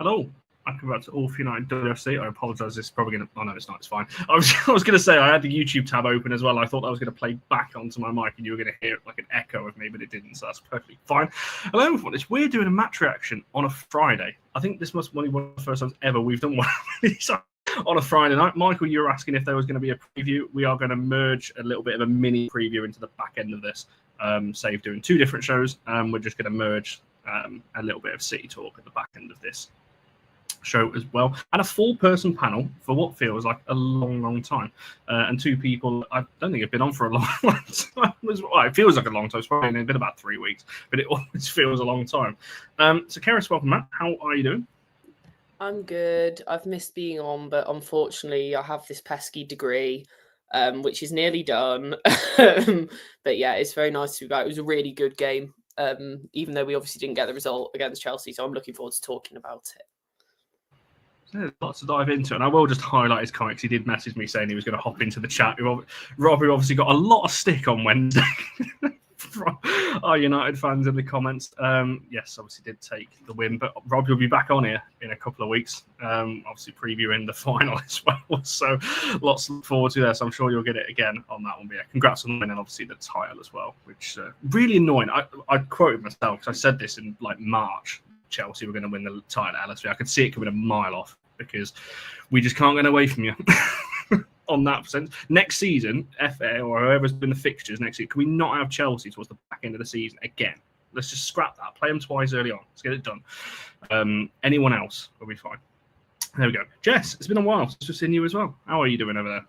Hello. Welcome back to allforunitedwfc. I apologise. This is probably going to... Oh, no, it's not. It's fine. I was going to say I had the YouTube tab open as well. I thought I was going to play back onto my mic and you were going to hear like an echo of me, but it didn't, so that's perfectly fine. Hello, everyone. It's weird doing a match reaction on a Friday. I think this must be one of the first times ever we've done one on a Friday night. Michael, you were asking if there was going to be a preview. We are going to merge a little bit of a mini preview into the back end of this. Save doing two different shows. We're just going to merge a little bit of City Talk at the back end of this show as well, and a full-person panel for what feels like a long time, and two people I don't think have been on for a long time as well. It feels like a long time. It's probably been about 3 weeks, but it always feels a long time. So Keris, welcome, Matt. How are you doing? I'm good. I've missed being on, but unfortunately I have this pesky degree, which is nearly done. But yeah, it's very nice to be back. It was a really good game, even though we obviously didn't get the result against Chelsea, so I'm looking forward to talking about it. There's lots to dive into, and I will just highlight his comments. He did message me saying he was going to hop into the chat. Rob, who obviously got a lot of stick on Wednesday from our United fans in the comments. Yes, obviously did take the win, but Rob, you'll be back on here in a couple of weeks, obviously previewing the final as well. So lots to look forward to there, so I'm sure you'll get it again on that one. But yeah, congrats on winning, obviously, the title as well, which really annoying. I quoted myself because I said this in like March. Chelsea were going to win the title at LSV. I could see it coming a mile off because we just can't get away from you on that sense. Next season, FA or whoever's been the fixtures next year, can we not have Chelsea towards the back end of the season again? Let's just scrap that. Play them twice early on. Let's get it done. Anyone else will be fine. There we go. Jess, it's been a while since we've seen you as well. How are you doing over there?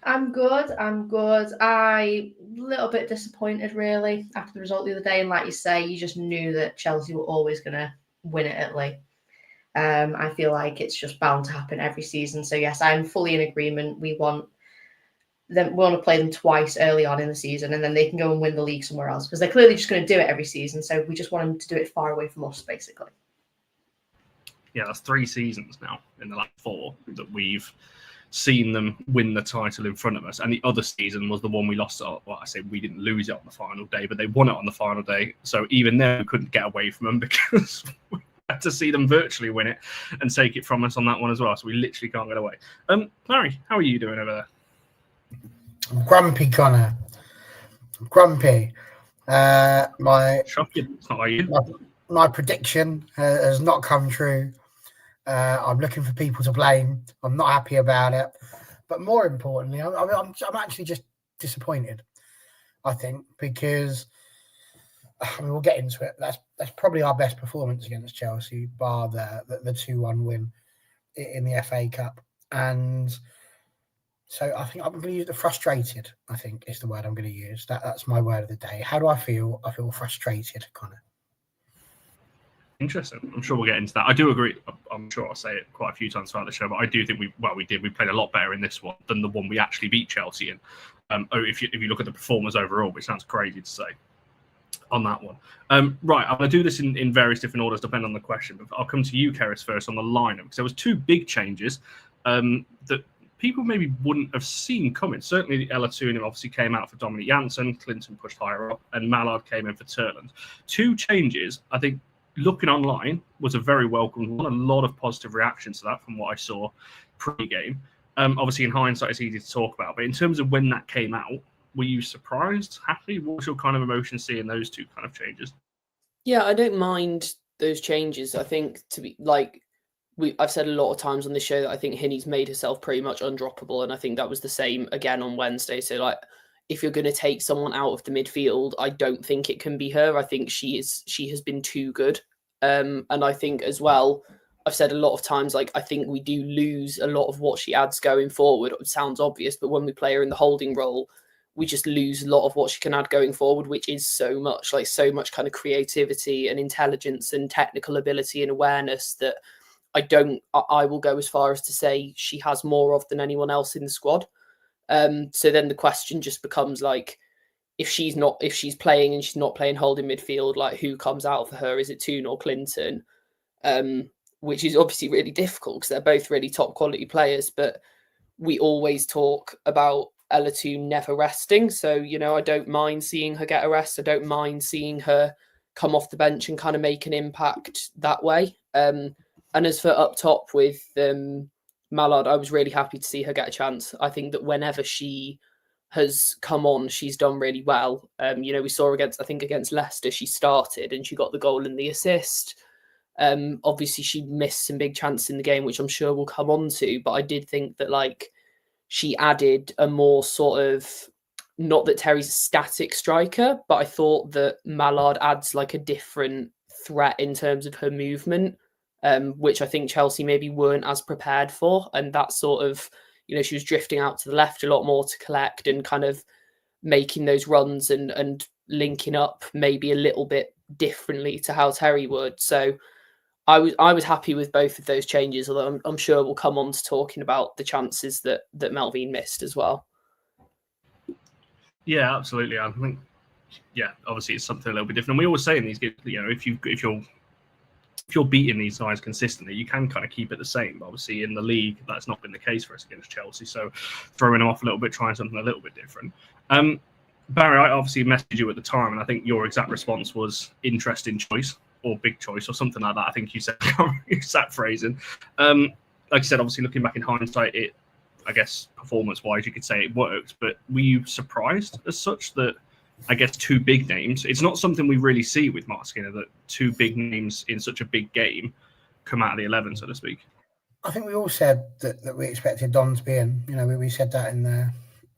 I'm good. I'm a little bit disappointed, really, after the result the other day. And like you say, you just knew that Chelsea were always going to win it at Lee. I feel like it's just bound to happen every season. So, yes, I'm fully in agreement. We want to play them twice early on in the season, and then they can go and win the league somewhere else, because they're clearly just going to do it every season. So we just want them to do it far away from us, basically. Yeah, that's 3 seasons now in the last 4 that we've seen them win the title in front of us, and the other season was the one we lost. Well, I say we didn't lose it on the final day, but they won it on the final day. So even then, we couldn't get away from them because we had to see them virtually win it and take it from us on that one as well. So we literally can't get away. Larry, how are you doing over there? I'm grumpy, Connor. I'm grumpy. Shocking. It's not like you. My prediction has not come true. I'm looking for people to blame. I'm not happy about it. But more importantly, I'm actually just disappointed, I think, because we'll get into it. That's probably our best performance against Chelsea, bar the 2-1 win in the FA Cup. And so I think I'm going to use the frustrated, I think, is the word I'm going to use. That's my word of the day. How do I feel? I feel frustrated, Connor. Interesting. I'm sure we'll get into that. I do agree. I'm sure I'll say it quite a few times throughout the show, but I do think we did. We played a lot better in this one than the one we actually beat Chelsea in. If you look at the performers overall, which sounds crazy to say on that one. Right, I'm going to do this in various different orders depending on the question, but I'll come to you, Keris, first on the lineup, because there was 2 big changes that people maybe wouldn't have seen coming. Certainly, Ella Tooney obviously came out for Dominic Janssen, Clinton pushed higher up, and Mallard came in for Turland. 2 changes, I think, looking online was a very welcome one. A lot of positive reactions to that from what I saw pre-game. Obviously, in hindsight, it's easy to talk about. But in terms of when that came out, were you surprised, happy? What was your kind of emotion seeing those 2 kind of changes? Yeah, I don't mind those changes. I think I've said a lot of times on this show that I think Hinnie's made herself pretty much undroppable. And I think that was the same again on Wednesday. So if you're going to take someone out of the midfield, I don't think it can be her. I think she has been too good. And I think as well, I've said a lot of times, I think we do lose a lot of what she adds going forward. It sounds obvious, but when we play her in the holding role, we just lose a lot of what she can add going forward, which is so much kind of creativity and intelligence and technical ability and awareness that I will go as far as to say she has more of than anyone else in the squad. So then the question just becomes if she's playing and she's not playing holding midfield, who comes out for her? Is it Toon or Clinton? Which is obviously really difficult because they're both really top quality players, but we always talk about Ella Toon never resting. So, I don't mind seeing her get a rest. I don't mind seeing her come off the bench and kind of make an impact that way. And And as for up top with Mallard, I was really happy to see her get a chance. I think that whenever she has come on, she's done really well. We saw against Leicester, she started and she got the goal and the assist. Obviously, she missed some big chances in the game, which I'm sure we'll come on to. But I did think that she added a more sort of, not that Terry's a static striker, but I thought that Mallard adds a different threat in terms of her movement, which I think Chelsea maybe weren't as prepared for. And that sort of, she was drifting out to the left a lot more to collect and kind of making those runs and linking up maybe a little bit differently to how Terry would. So I was happy with both of those changes, although I'm sure we'll come on to talking about the chances that Melvin missed as well. Yeah, absolutely. I think, obviously it's something a little bit different. We always say in these games, if you're beating these guys consistently, you can kind of keep it the same. But obviously in the league, that's not been the case for us against Chelsea. So throwing them off a little bit, trying something a little bit different. Barry, I obviously messaged you at the time, and I think your exact response was interesting choice or big choice or something like that. I think you said exact phrasing. Like I said, obviously looking back in hindsight, I guess performance-wise, you could say it worked. But were you surprised as such that, I guess, two big names? It's not something we really see with Mark Skinner, that two big names in such a big game come out of the 11, so to speak. I think we all said that we expected Dom to be in. We said that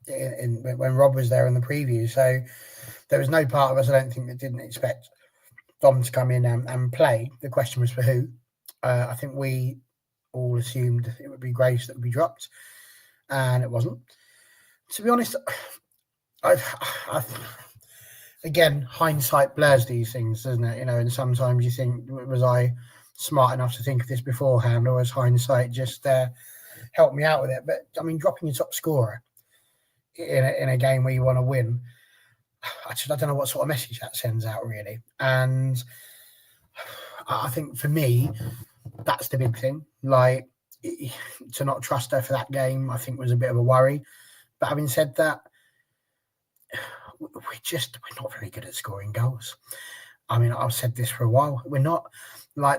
when Rob was there in the preview. So there was no part of us, I don't think, that didn't expect Dom to come in and play. The question was for who. I think we all assumed it would be Grace that would be dropped, and it wasn't. To be honest, again, hindsight blurs these things, doesn't it? And sometimes you think, was I smart enough to think of this beforehand, or has hindsight just helped me out with it? But I mean, dropping your top scorer in a game where you want to win, I don't know what sort of message that sends out, really. And I think for me, that's the big thing. To not trust her for that game, I think was a bit of a worry. But having said that, we're not very good at scoring goals. I mean, I've said this for a while. We're not.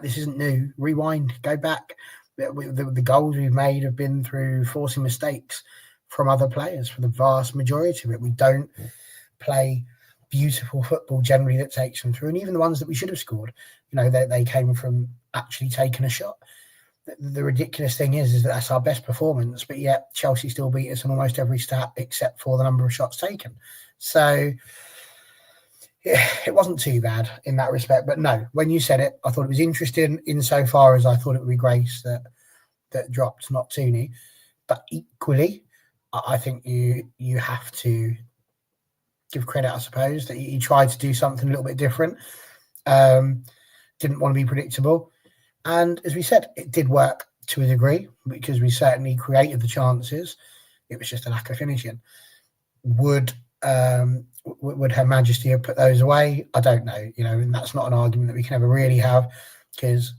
This isn't new. Rewind, go back. The goals we've made have been through forcing mistakes from other players for the vast majority of it. We don't play beautiful football generally that takes them through. And even the ones that we should have scored, they came from actually taking a shot. The ridiculous thing is that that's our best performance, but yet Chelsea still beat us on almost every stat except for the number of shots taken. So yeah, it wasn't too bad in that respect. But no, when you said it, I thought it was interesting insofar as I thought it would be Grace that dropped, not Tooney. But equally, I think you have to give credit, I suppose, that you tried to do something a little bit different. Didn't want to be predictable. And as we said, it did work to a degree because we certainly created the chances. It was just a lack of finishing. Would Her Majesty have put those away? I don't know, and that's not an argument that we can ever really have because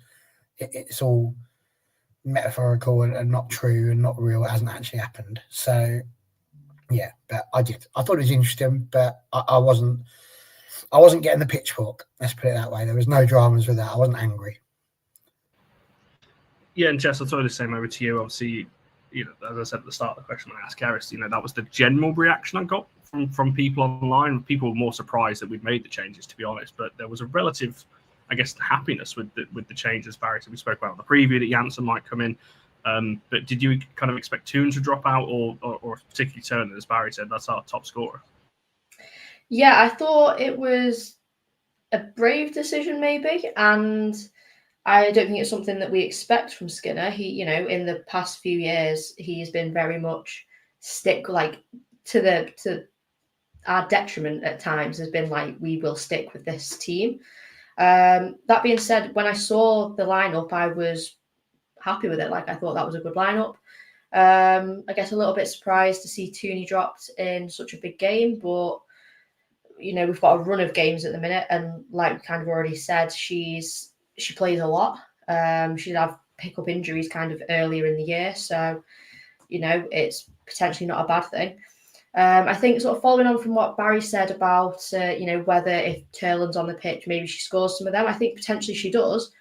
it's all metaphorical and not true and not real. It hasn't actually happened. So, yeah, but I thought it was interesting, but I wasn't getting the pitchfork. Let's put it that way. There was no dramas with that. I wasn't angry. Yeah, and Jess, I'll throw the same over to you. Obviously, as I said at the start of the question when I asked Gareth, that was the general reaction I got from people online. People were more surprised that we'd made the changes, to be honest. But there was a relative, I guess, happiness with the changes. Barry, so we spoke about in the preview that Janssen might come in. But did you kind of expect Toon to drop out, or particularly Turner, as Barry said, that's our top scorer? Yeah, I thought it was a brave decision, maybe, and I don't think it's something that we expect from Skinner. He, in the past few years, he has been very much to our detriment at times. Has been we will stick with this team. That being said, when I saw the lineup, I was happy with it. I thought that was a good lineup. I guess a little bit surprised to see Tooney dropped in such a big game, but we've got a run of games at the minute, and like we kind of already said, she plays a lot. She did have pick-up injuries kind of earlier in the year, so it's potentially not a bad thing. I think sort of following on from what Barry said about whether if Turland's on the pitch, maybe she scores some of them. I think potentially she does.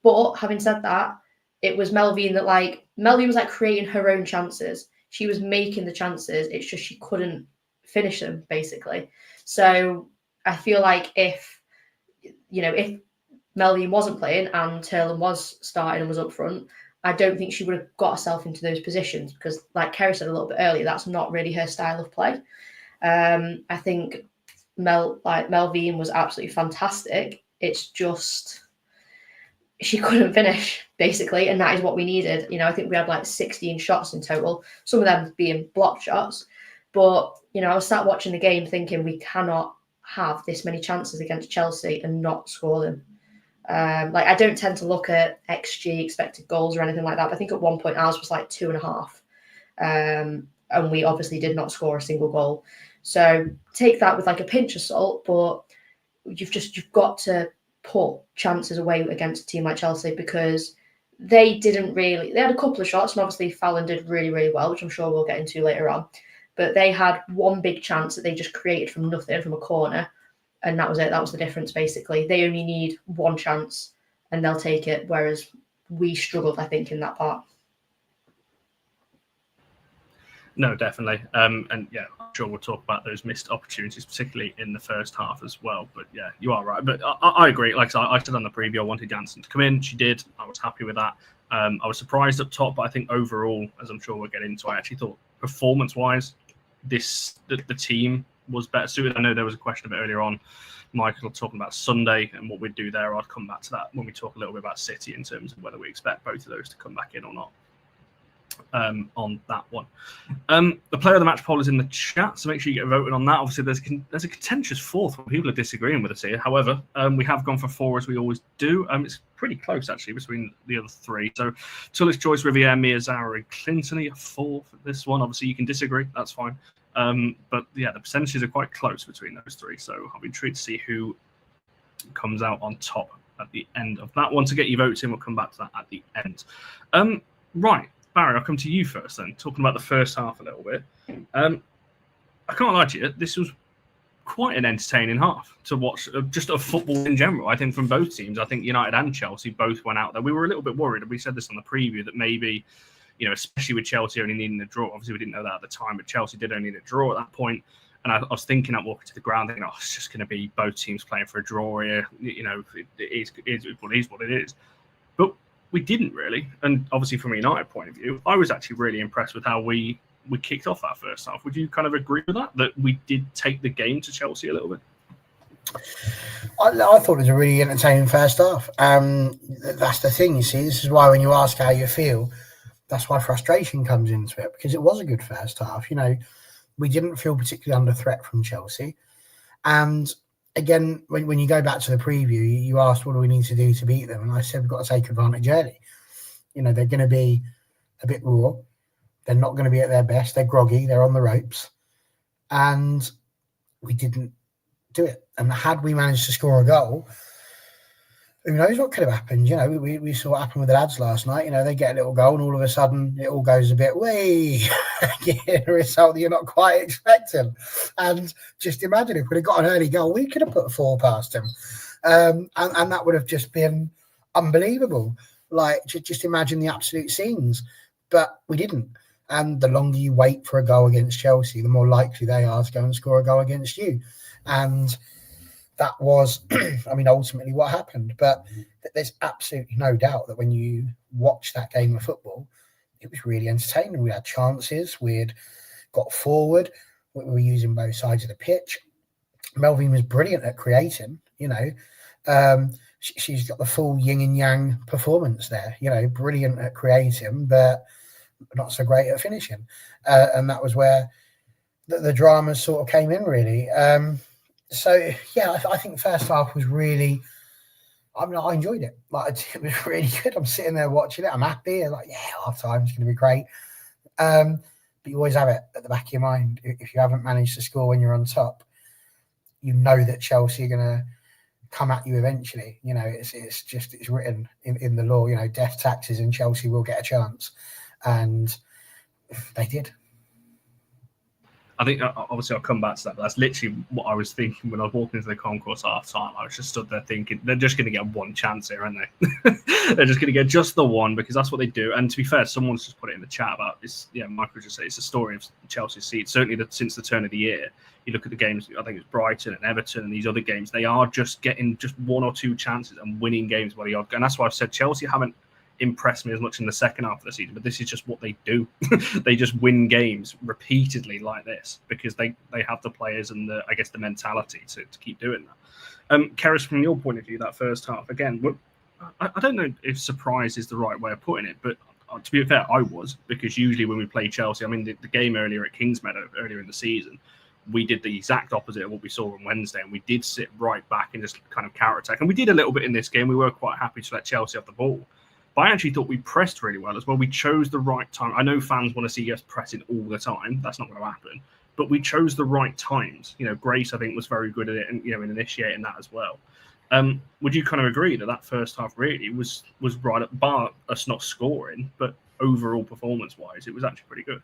But having said that, it was Melvin that Melvin was like creating her own chances. She was making the chances. It's just she couldn't finish them, basically. So I feel like if Melvin wasn't playing and Turlin was starting and was up front, I don't think she would have got herself into those positions because, like Kerry said a little bit earlier, that's not really her style of play. I think Melvin was absolutely fantastic. It's just she couldn't finish, basically, and that is what we needed. I think we had like 16 shots in total, some of them being blocked shots. But, I was sat watching the game thinking we cannot have this many chances against Chelsea and not score them. I don't tend to look at XG, expected goals or anything like that. But I think at one point ours was like 2.5. And we obviously did not score a single goal. So take that with like a pinch of salt, but you've got to put chances away against a team like Chelsea because they had a couple of shots, and obviously Fallon did really, really well, which I'm sure we'll get into later on. But they had one big chance that they just created from nothing, from a corner, and that was it. That was the difference, basically. They only need one chance, and they'll take it, whereas we struggled, I think, in that part. No, definitely. And yeah, I'm sure we'll talk about those missed opportunities, particularly in the first half as well. But yeah, you are right. But I agree. Like I said on the preview, I wanted Jansen to come in. She did. I was happy with that. I was surprised up top, but I think overall, as I'm sure we'll get into, I actually thought performance-wise, the team was better suited. I know there was a question a bit earlier on, Michael talking about Sunday and what we'd do there. I'll come back to that when we talk a little bit about City in terms of whether we expect both of those to come back in or not. On that one, the player of the match poll is in the chat, so make sure you get voting on that. Obviously, there's a contentious fourth where people are disagreeing with us here. However, we have gone for 4 as we always do. It's pretty close actually between the other 3. So, Tullis-Joyce, Riviere, Mia, Zara, and Clinton are 4 for this one. Obviously, you can disagree. That's fine. But yeah, the percentages are quite close between those 3. So I'll be intrigued to see who comes out on top at the end of that one. To get your votes in, we'll come back to that at the end. Right. Barry, I'll come to you first then, talking about the first half a little bit. I can't lie to you, this was quite an entertaining half to watch, just of football in general. I think from both teams, I think United and Chelsea both went out there. We were a little bit worried, and we said this on the preview, that maybe, especially with Chelsea only needing a draw. Obviously, we didn't know that at the time, but Chelsea did only need a draw at that point. And I was thinking, I'm walking to the ground, thinking, it's just going to be both teams playing for a draw here. It is what it is. But we didn't really. And obviously from a United point of view, I was actually really impressed with how we kicked off our first half. Would you kind of agree with that we did take the game to Chelsea a little bit? I thought it was a really entertaining first half. That's the thing, you see. This is why when you ask how you feel, that's why frustration comes into it, because it was a good first half. We didn't feel particularly under threat from Chelsea. And again, when you go back to the preview, you asked, what do we need to do to beat them? And I said, we've got to take advantage early. They're going to be a bit raw. They're not going to be at their best. They're groggy. They're on the ropes. And we didn't do it. And had we managed to score a goal, who knows what could have happened? We saw what happened with the lads last night. They get a little goal and all of a sudden it all goes a bit way. Get a result that you're not quite expecting. And just imagine if we'd have got an early goal, we could have put 4 past them. And that would have just been unbelievable. Just imagine the absolute scenes. But we didn't. And the longer you wait for a goal against Chelsea, the more likely they are to go and score a goal against you. And that was, ultimately what happened. But there's absolutely no doubt that when you watch that game of football, it was really entertaining. We had chances. We'd got forward. We were using both sides of the pitch. Melvin was brilliant at creating, She's got the full yin and yang performance there, brilliant at creating, but not so great at finishing. And that was where the drama sort of came in, really. So, yeah, I think the first half was really, I enjoyed it. It was really good. I'm sitting there watching it. I'm happy. I'm like, yeah, half time is going to be great. But you always have it at the back of your mind. If you haven't managed to score when you're on top, you know that Chelsea are going to come at you eventually. It's written in the law, death, taxes, and Chelsea will get a chance. And they did. I think obviously I'll come back to that, but that's literally what I was thinking when I was walking into the concourse half time. I was just stood there thinking they're just going to get one chance here, aren't they? They're just going to get just the one, because that's what they do. And to be fair, someone's just put it in the chat about this. Yeah, Michael just said it's a story of Chelsea's seat. Certainly since the turn of the year, you look at the games. I think it's Brighton and Everton and these other games. They are just getting just one or two chances and winning games by the odd. And that's why I've said Chelsea haven't impressed me as much in the second half of the season, but this is just what they do. They just win games repeatedly like this because they have the players and the mentality to keep doing that. Keris, from your point of view, that first half again, I don't know if surprise is the right way of putting it, but to be fair, I was, because usually when we play Chelsea, I mean the game earlier at Kingsmeadow earlier in the season, we did the exact opposite of what we saw on Wednesday, and we did sit right back and just kind of counter attack, and we did a little bit in this game. We were quite happy to let Chelsea off the ball. But I actually thought we pressed really well as well. We chose the right time. I know fans want to see us pressing all the time. That's not going to happen. But we chose the right times. Grace, I think, was very good at it, and in initiating that as well. Would you kind of agree that first half really was right at bar us not scoring, but overall performance-wise, it was actually pretty good?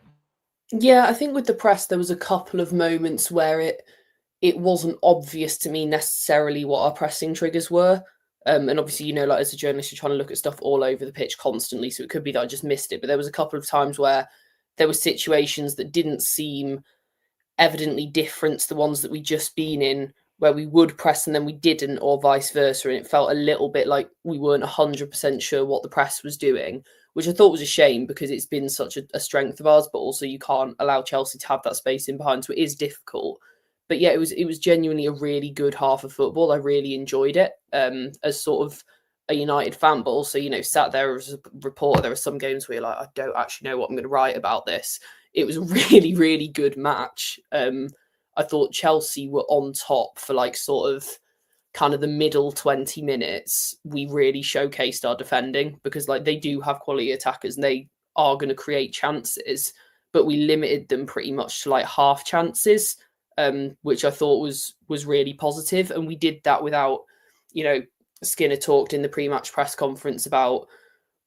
Yeah, I think with the press, there was a couple of moments where it wasn't obvious to me necessarily what our pressing triggers were. And obviously, as a journalist, you're trying to look at stuff all over the pitch constantly. So it could be that I just missed it. But there was a couple of times where there were situations that didn't seem evidently different to the ones that we'd just been in, where we would press and then we didn't, or vice versa. And it felt a little bit like we weren't 100% sure what the press was doing, which I thought was a shame because it's been such a strength of ours. But also you can't allow Chelsea to have that space in behind. So it is difficult. But yeah, it was genuinely a really good half of football. I really enjoyed it as sort of a United fan, but also, sat there as a reporter. There are some games where you're like, I don't actually know what I'm going to write about this. It was a really, really good match. I thought Chelsea were on top for sort of kind of the middle 20 minutes. We really showcased our defending because they do have quality attackers and they are going to create chances, but we limited them pretty much to half chances. Which I thought was really positive. And we did that without, Skinner talked in the pre-match press conference about,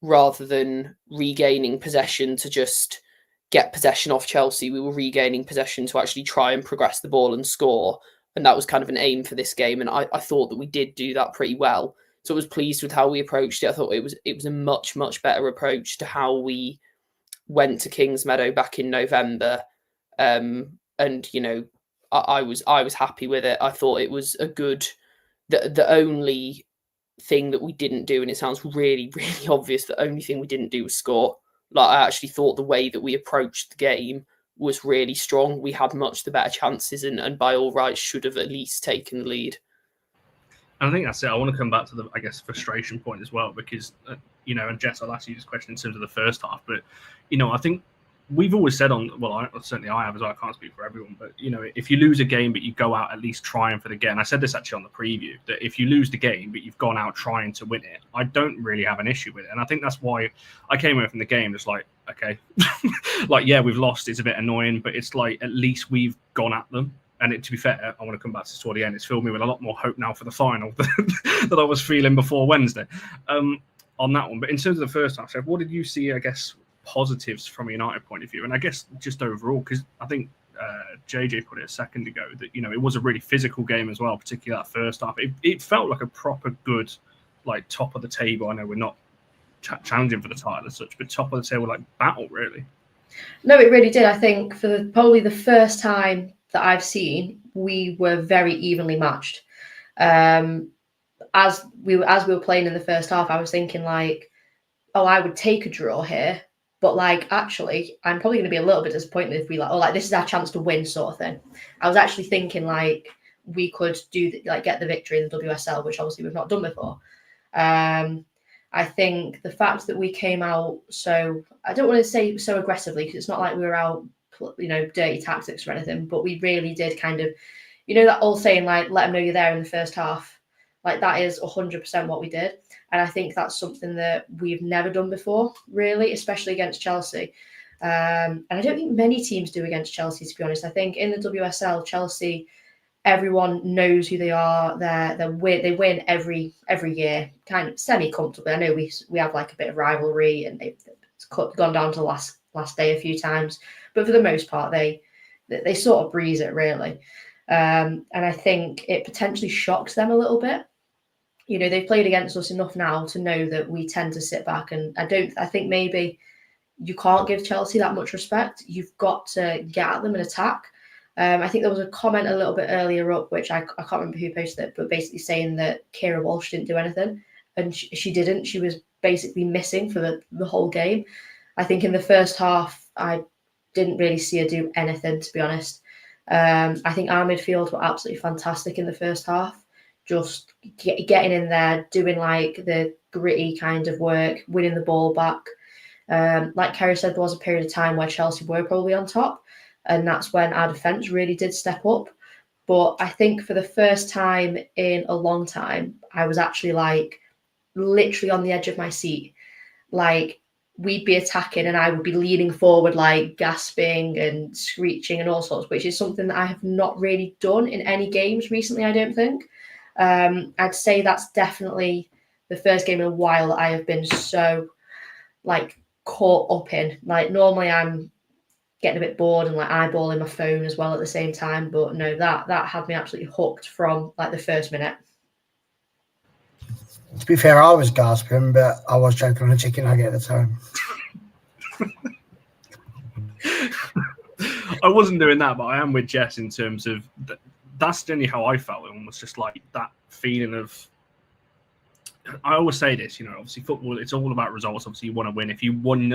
rather than regaining possession to just get possession off Chelsea, we were regaining possession to actually try and progress the ball and score. And that was kind of an aim for this game. And I thought that we did do that pretty well. So I was pleased with how we approached it. I thought it was a much, much better approach to how we went to Kingsmeadow back in November. And, I was happy with it. I thought it was a good. The only thing that we didn't do, and it sounds really, really obvious, the only thing we didn't do was score. I actually thought the way that we approached the game was really strong. We had much the better chances, and by all rights should have at least taken the lead. And I think that's it. I want to come back to the, frustration point as well, because and Jess, I'll ask you this question in terms of the first half, but I think we've always said certainly I have as well, I can't speak for everyone, but if you lose a game but you go out at least trying for the game, I said this actually on the preview, that if you lose the game but you've gone out trying to win it, I don't really have an issue with it. And I think that's why I came away from the game just okay, yeah, we've lost, it's a bit annoying, but it's at least we've gone at them. And to be fair, I want to come back to this toward the end, it's filled me with a lot more hope now for the final that I was feeling before Wednesday on that one. But in terms of the first half, Chef, what did you see, positives from a United point of view? And I guess just overall, because I think JJ put it a second ago that it was a really physical game as well, particularly that first half. It felt like a proper good top of the table. I know we're not challenging for the title as such, but top of the table battle really. No, it really did. I think for probably the first time that I've seen, we were very evenly matched. As we were playing in the first half, I was thinking I would take a draw here. But actually, I'm probably going to be a little bit disappointed if we this is our chance to win sort of thing. I was actually thinking we could do get the victory in the WSL, which obviously we've not done before. I think the fact that we came out so, I don't want to say so aggressively because it's not like we were out, dirty tactics or anything, but we really did kind of, that old saying let them know you're there in the first half. That is 100% what we did. And I think that's something that we've never done before, really, especially against Chelsea. And I don't think many teams do against Chelsea, to be honest. I think in the WSL, Chelsea, everyone knows who they are. They win every year, kind of semi-comfortably. I know we have a bit of rivalry and it's gone down to the last day a few times. But for the most part, they They sort of breeze it, really. And I think it potentially shocks them a little bit. You know, they've played against us enough now to know that we tend to sit back, and I think maybe you can't give Chelsea that much respect. You've got to get at them and attack. I think there was a comment a little bit earlier up, which I can't remember who posted it, but basically saying that Kira Walsh didn't do anything, and she didn't. She was basically missing for the whole game. I think in the first half, I didn't really see her do anything, to be honest. I think our midfield were absolutely fantastic in the first half. Just getting in there, doing like the gritty kind of work, winning the ball back. Like Kerry said, there was a period of time where Chelsea were probably on top, and that's when our defence really did step up. But I think for the first time in a long time, I was actually like literally on the edge of my seat. Like, we'd be attacking and I would be leaning forward, like gasping and screeching and all sorts, which is something that I have not really done in any games recently, I don't think. I'd say that's definitely the first game in a while that I have been so like caught up in. Like, normally I'm getting a bit bored and like eyeballing my phone as well at the same time, but no, that had me absolutely hooked from like the first minute. To be fair, I was gasping, but I was choking on a chicken nugget at the time. I wasn't doing that, but I am with Jess in terms of that's generally how I felt. It almost just like that feeling of. I always say this, you know, obviously football, it's all about results. Obviously, you want to win. If you win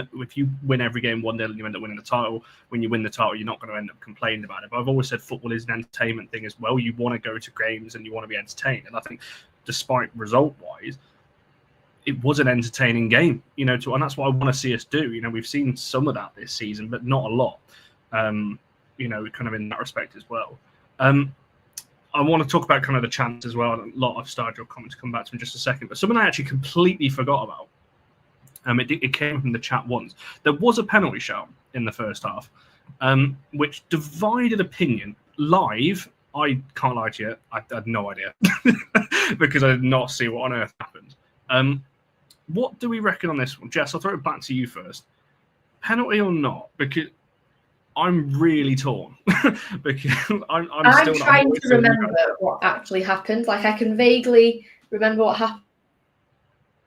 every game 1-0, you end up winning the title. When you win the title, you're not going to end up complaining about it. But I've always said football is an entertainment thing as well. You want to go to games and you want to be entertained. And I think, despite result-wise, it was an entertaining game, you know, and that's what I want to see us do. You know, we've seen some of that this season, but not a lot. You know, kind of in that respect as well. I want to talk about kind of the chance as well. And a lot of started your comments to come back to in just a second, but something I actually completely forgot about. It came from the chat once. There was a penalty shout in the first half, which divided opinion live. I can't lie to you, I had no idea because I did not see what on earth happened. What do we reckon on this one? Jess, I'll throw it back to you first. Penalty or not? Because I'm really torn. Because I'm still trying to remember what actually happened. Like, I can vaguely remember what happened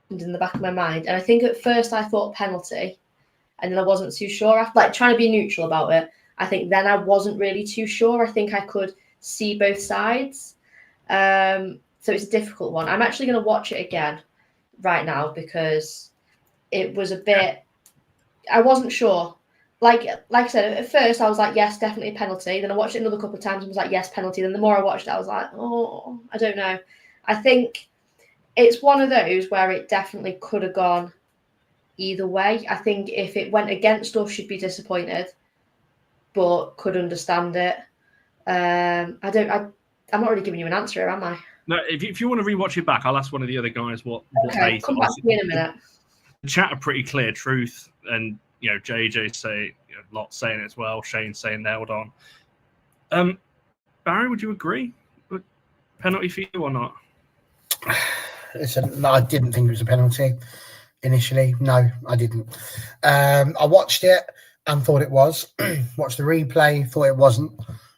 in the back of my mind. And I think at first I thought penalty, and then I wasn't too sure. After, like, trying to be neutral about it, I think then I wasn't really too sure. I think I could see both sides. So it's a difficult one. I'm actually going to watch it again right now because it was a bit. I wasn't sure. Like I said, at first I was like, yes, definitely a penalty. Then I watched it another couple of times and was like, yes, penalty. Then the more I watched it, I was like, oh, I don't know. I think it's one of those where it definitely could have gone either way. I think if it went against us, she'd be disappointed, but could understand it. I'm not really giving you an answer, am I? No, if you want to rewatch it back, I'll ask one of the other guys what they come back to me in a minute. The chat are pretty clear truth, and you know, JJ say, you know, Lot saying it as well, Shane saying nailed on. Barry, would you agree? Penalty for you or not? Listen, no, I didn't think it was a penalty initially. No, I didn't. I watched it and thought it was. Watched the replay, thought it wasn't.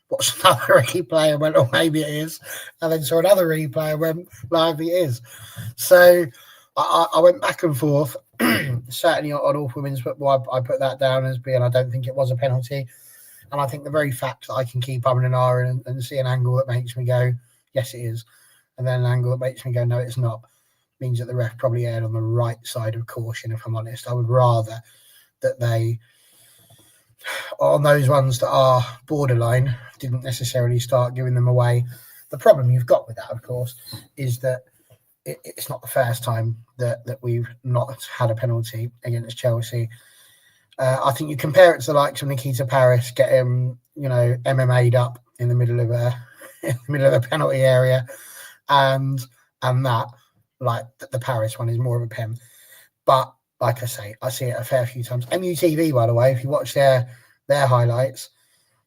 Watched another replay and went, oh, maybe it is. And then saw another replay and went, maybe it is. So I went back and forth. Certainly on All Women's Football, I put that down as being, I don't think it was a penalty. And I think the very fact that I can keep umming and ahhing and see an angle that makes me go, yes, it is, and then an angle that makes me go, no, it's not, means that the ref probably erred on the right side of caution, if I'm honest. I would rather that they, on those ones that are borderline, didn't necessarily start giving them away. The problem you've got with that, of course, is that it's not the first time that we've not had a penalty against Chelsea. I think you compare it to the likes of Nikita Paris getting, you know, MMA'd up in the middle of a penalty area, and that, like, the Paris one is more of a pen. But like I say, I see it a fair few times. MUTV, by the way, if you watch their highlights,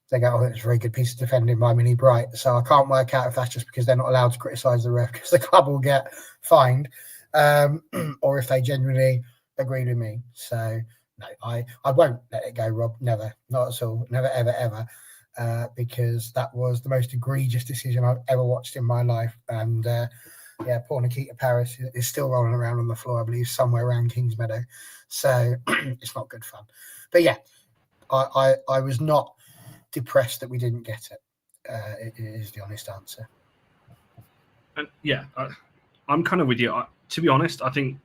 they go, oh, it's a very good piece of defending by Millie Bright. So I can't work out if that's just because they're not allowed to criticise the ref because the club will get fined, or if they genuinely agree with me. So no, I won't let it go, Rob. Never, not at all. Never, ever, ever. because that was the most egregious decision I've ever watched in my life. And poor Nikita Paris is still rolling around on the floor, I believe, somewhere around Kingsmeadow. So it's not good fun. But yeah, I was not depressed that we didn't get it. It is the honest answer. And I'm kind of with you. To be honest, I think,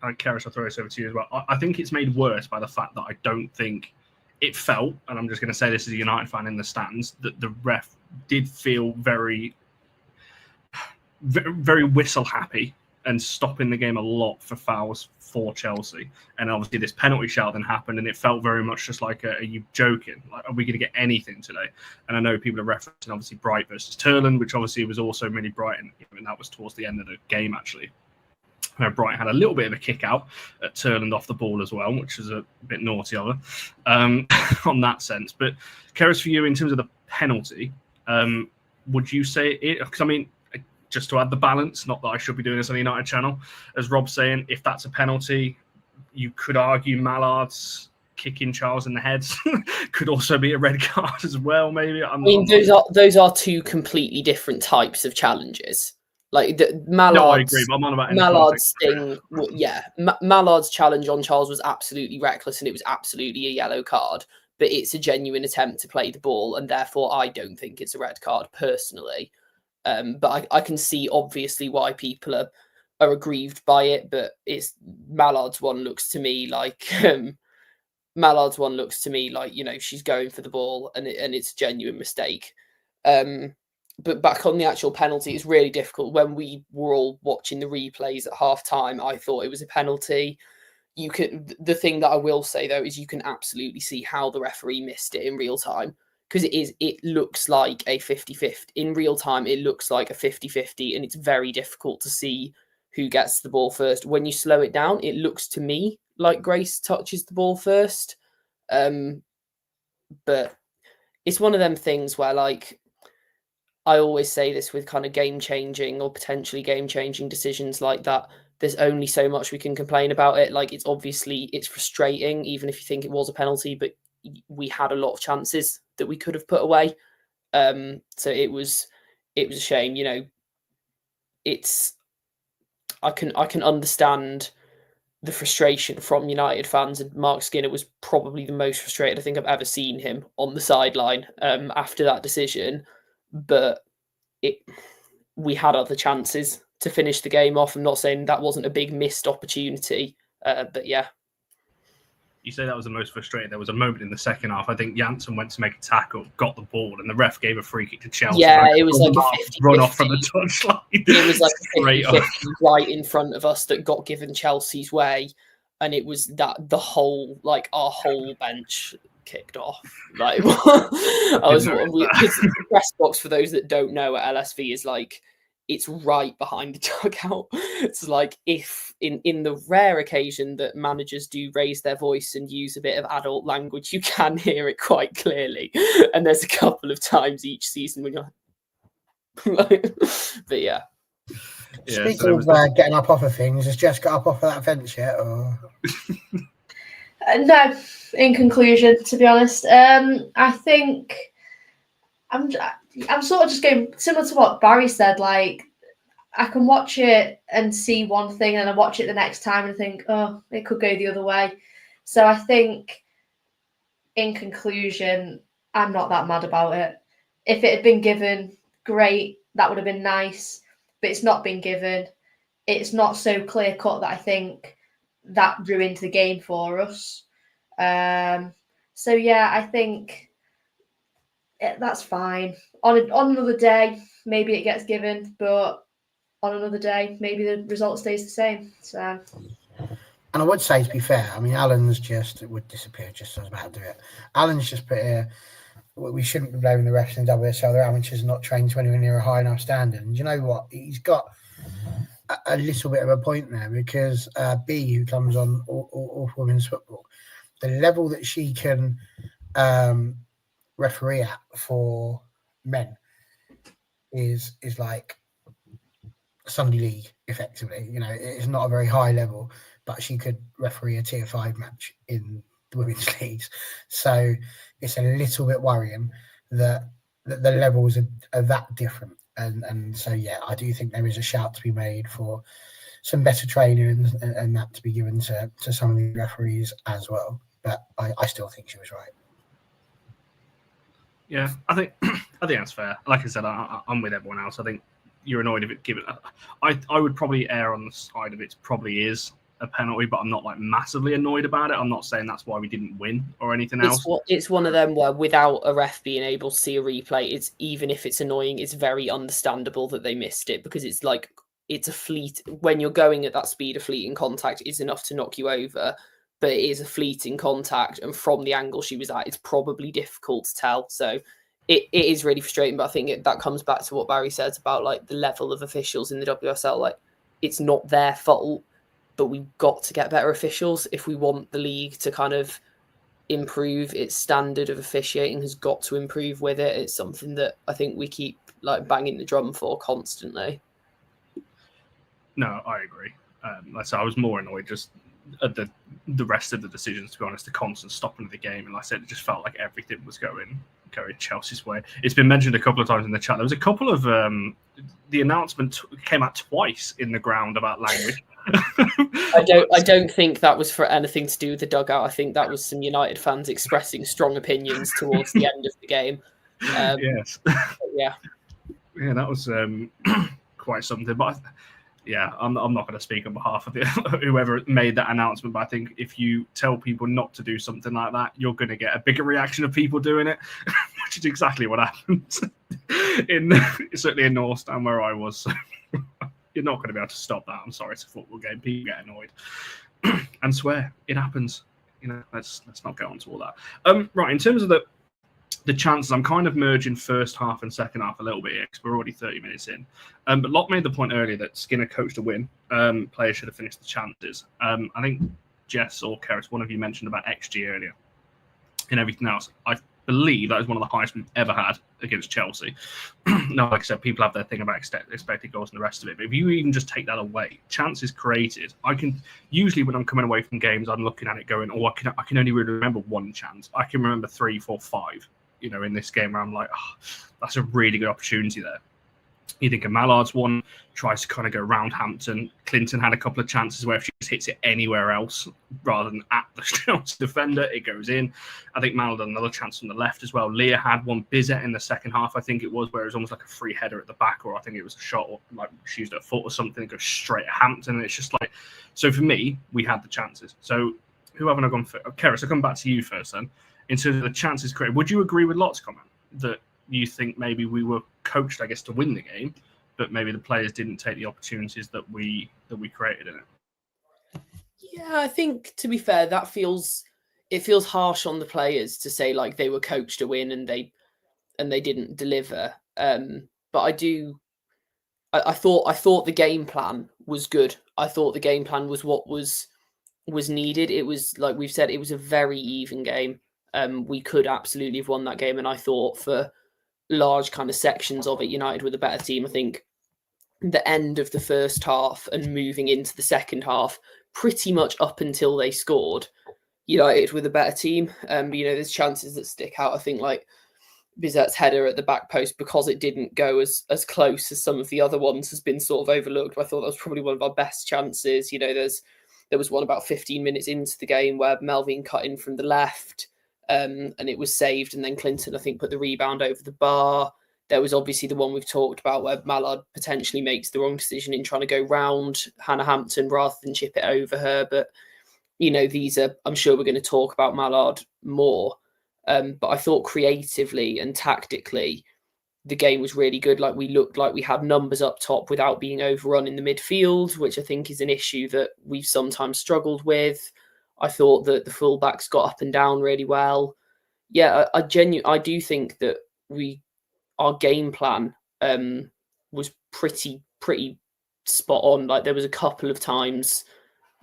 Keris, I'll throw this over to you as well. I think it's made worse by the fact that I don't think it felt, and I'm just going to say this as a United fan in the stands, that the ref did feel very, very whistle happy and stopping the game a lot for fouls for Chelsea. And obviously this penalty shout then happened, and it felt very much just like, are you joking? Like, are we going to get anything today? And I know people are referencing obviously Bright versus Turland, which obviously was also really Bright, and that was towards the end of the game actually. Bright had a little bit of a kick out at Turland off the ball as well, which was a bit naughty of her on that sense. But Keris, for you, in terms of the penalty, would you say it? Because I mean, just to add the balance, not that I should be doing this on the United channel, as Rob's saying, if that's a penalty, you could argue Mallard's kicking Charles in the head could also be a red card as well. Maybe those are two completely different types of challenges. Like Mallard's, no, I agree, but I'm on about Mallard's thing. Mallard's challenge on Charles was absolutely reckless, and it was absolutely a yellow card. But it's a genuine attempt to play the ball, and therefore I don't think it's a red card personally. But I can see obviously why people are aggrieved by it. But it's Mallard's one looks to me like she's going for the ball, and it's a genuine mistake. But back on the actual penalty, it's really difficult. When we were all watching the replays at half time, I thought it was a penalty. The thing that I will say though is you can absolutely see how the referee missed it in real time, because it looks like a 50-50 in real time. It looks like a 50-50, and it's very difficult to see who gets the ball first. When you slow it down, it looks to me like Grace touches the ball first. But it's one of them things where, like, I always say this with kind of game-changing or potentially game-changing decisions like that, there's only so much we can complain about it. Like, it's frustrating, even if you think it was a penalty, but we had a lot of chances that we could have put away. So it was a shame. You know, I can understand the frustration from United fans, and Mark Skinner was probably the most frustrated I think I've ever seen him on the sideline after that decision. But we had other chances to finish the game off. I'm not saying that wasn't a big missed opportunity, but yeah. You say that was the most frustrating. There was a moment in the second half. I think Janssen went to make a tackle, got the ball, and the ref gave a free kick to Chelsea. Yeah, it was like a 50-50 run off from the touchline. It was like a 50-50 right in front of us that got given Chelsea's way, and it was that our whole bench kicked off. Like, the press box, for those that don't know, at LSV is like, it's right behind the dugout. It's like, if in the rare occasion that managers do raise their voice and use a bit of adult language, you can hear it quite clearly. And there's a couple of times each season when you're like, but yeah. Speaking of getting up off of things, has Jess got up off of that fence yet? Or? No, in conclusion, to be honest, I think I'm sort of just going similar to what Barry said. Like, I can watch it and see one thing, and I watch it the next time and think, oh, it could go the other way. So I think, in conclusion, I'm not that mad about it. If it had been given, great, that would have been nice. But it's not been given. It's not so clear cut that I think that ruined the game for us. So yeah, I think that's fine. On another day, maybe it gets given, but on another day, maybe the result stays the same. So, and I would say, to be fair, I mean, Alan's it would disappear just as I was about to do it. Alan's just put here, we shouldn't be blaming the refs in WSL. They're amateurs, not trained to anywhere near a high enough standard. And you know what? He's got a little bit of a point there, because B, who comes on All Women's Football, the level that she can referee at for men is like Sunday League, effectively. You know, it's not a very high level, but she could referee a Tier 5 match in the women's leagues. So it's a little bit worrying. that the levels are that different. And so, yeah, I do think there is a shout to be made for some better training and that to be given to some of the referees as well. But I still think she was right. Yeah, I think that's fair. Like I said, I'm with everyone else. I think you're annoyed if it given. I would probably err on the side of it probably is a penalty, but I'm not like massively annoyed about it. I'm not saying that's why we didn't win or anything else. It's one of them where without a ref being able to see a replay, it's even if it's annoying, it's very understandable that they missed it, because it's like it's a fleet when you're going at that speed, a fleeting contact is enough to knock you over, but it is a fleeting contact, and from the angle she was at, it's probably difficult to tell. So it is really frustrating, but I think that comes back to what Barry says about like the level of officials in the WSL. Like, it's not their fault, but we've got to get better officials if we want the league to kind of improve. Its standard of officiating has got to improve with it. It's something that I think we keep like banging the drum for constantly. No, I agree. So I was more annoyed just at the rest of the decisions, to be honest, the constant stopping of the game. And like I said, it just felt like everything was going Chelsea's way. It's been mentioned a couple of times in the chat. There was a couple of the announcement came out twice in the ground about language. I don't think that was for anything to do with the dugout. I think that was some United fans expressing strong opinions towards the end of the game. Yes. Yeah, that was quite something. But I'm not going to speak on behalf of whoever made that announcement. But I think if you tell people not to do something like that, you're going to get a bigger reaction of people doing it, which is exactly what happened certainly in Northstown where I was. So you're not going to be able to stop that. I'm sorry, it's a football game. People get annoyed and swear. It happens. Let's not get on to all that. Right, in terms of the chances, I'm kind of merging first half and second half a little bit here because we're already 30 minutes in. But Locke made the point earlier that Skinner coached a win. Players should have finished the chances. I think Jess or Keris, one of you mentioned about XG earlier and everything else. I believe that is one of the highest we've ever had against Chelsea. Now, like I said, people have their thing about expected goals and the rest of it. But if you even just take that away, chances created, I can usually when I'm coming away from games, I'm looking at it going, I can only really remember one chance. I can remember 3, 4, 5. In this game where I'm like, that's a really good opportunity there. You think of Mallard's one, tries to kind of go round Hampton. Clinton had a couple of chances where if she just hits it anywhere else rather than at the Chelsea defender, it goes in. I think Mallard had another chance from the left as well. Leah had one, Bizet in the second half, I think it was, where it was almost like a free header at the back, or I think it was a shot, or like she used her foot or something, it goes straight at Hampton. And it's just like, so for me, we had the chances. So who haven't I gone for? Keris, I'll come back to you first then. In terms of the chances created, would you agree with Lot's comment that you think maybe we were coached, I guess, to win the game, but maybe the players didn't take the opportunities that we created in it? Yeah, I think to be fair, it feels harsh on the players to say like they were coached to win and they didn't deliver. But I thought the game plan was good. I thought the game plan was what was needed. It was, like we've said, it was a very even game. We could absolutely have won that game, and I thought for large kind of sections of it, United were the better team. I think the end of the first half and moving into the second half, pretty much up until they scored, United were the better team. There's chances that stick out. I think like Bizet's header at the back post, because it didn't go as close as some of the other ones, has been sort of overlooked. I thought that was probably one of our best chances. There was one about 15 minutes into the game where Melvin cut in from the left. And it was saved, and then Clinton, I think, put the rebound over the bar. There was obviously the one we've talked about where Mallard potentially makes the wrong decision in trying to go round Hannah Hampton rather than chip it over her. But, these are, I'm sure we're going to talk about Mallard more. But I thought creatively and tactically, the game was really good. Like, we looked like we had numbers up top without being overrun in the midfield, which I think is an issue that we've sometimes struggled with. I thought that the fullbacks got up and down really well. Yeah, I do think that our game plan was pretty spot on. Like, there was a couple of times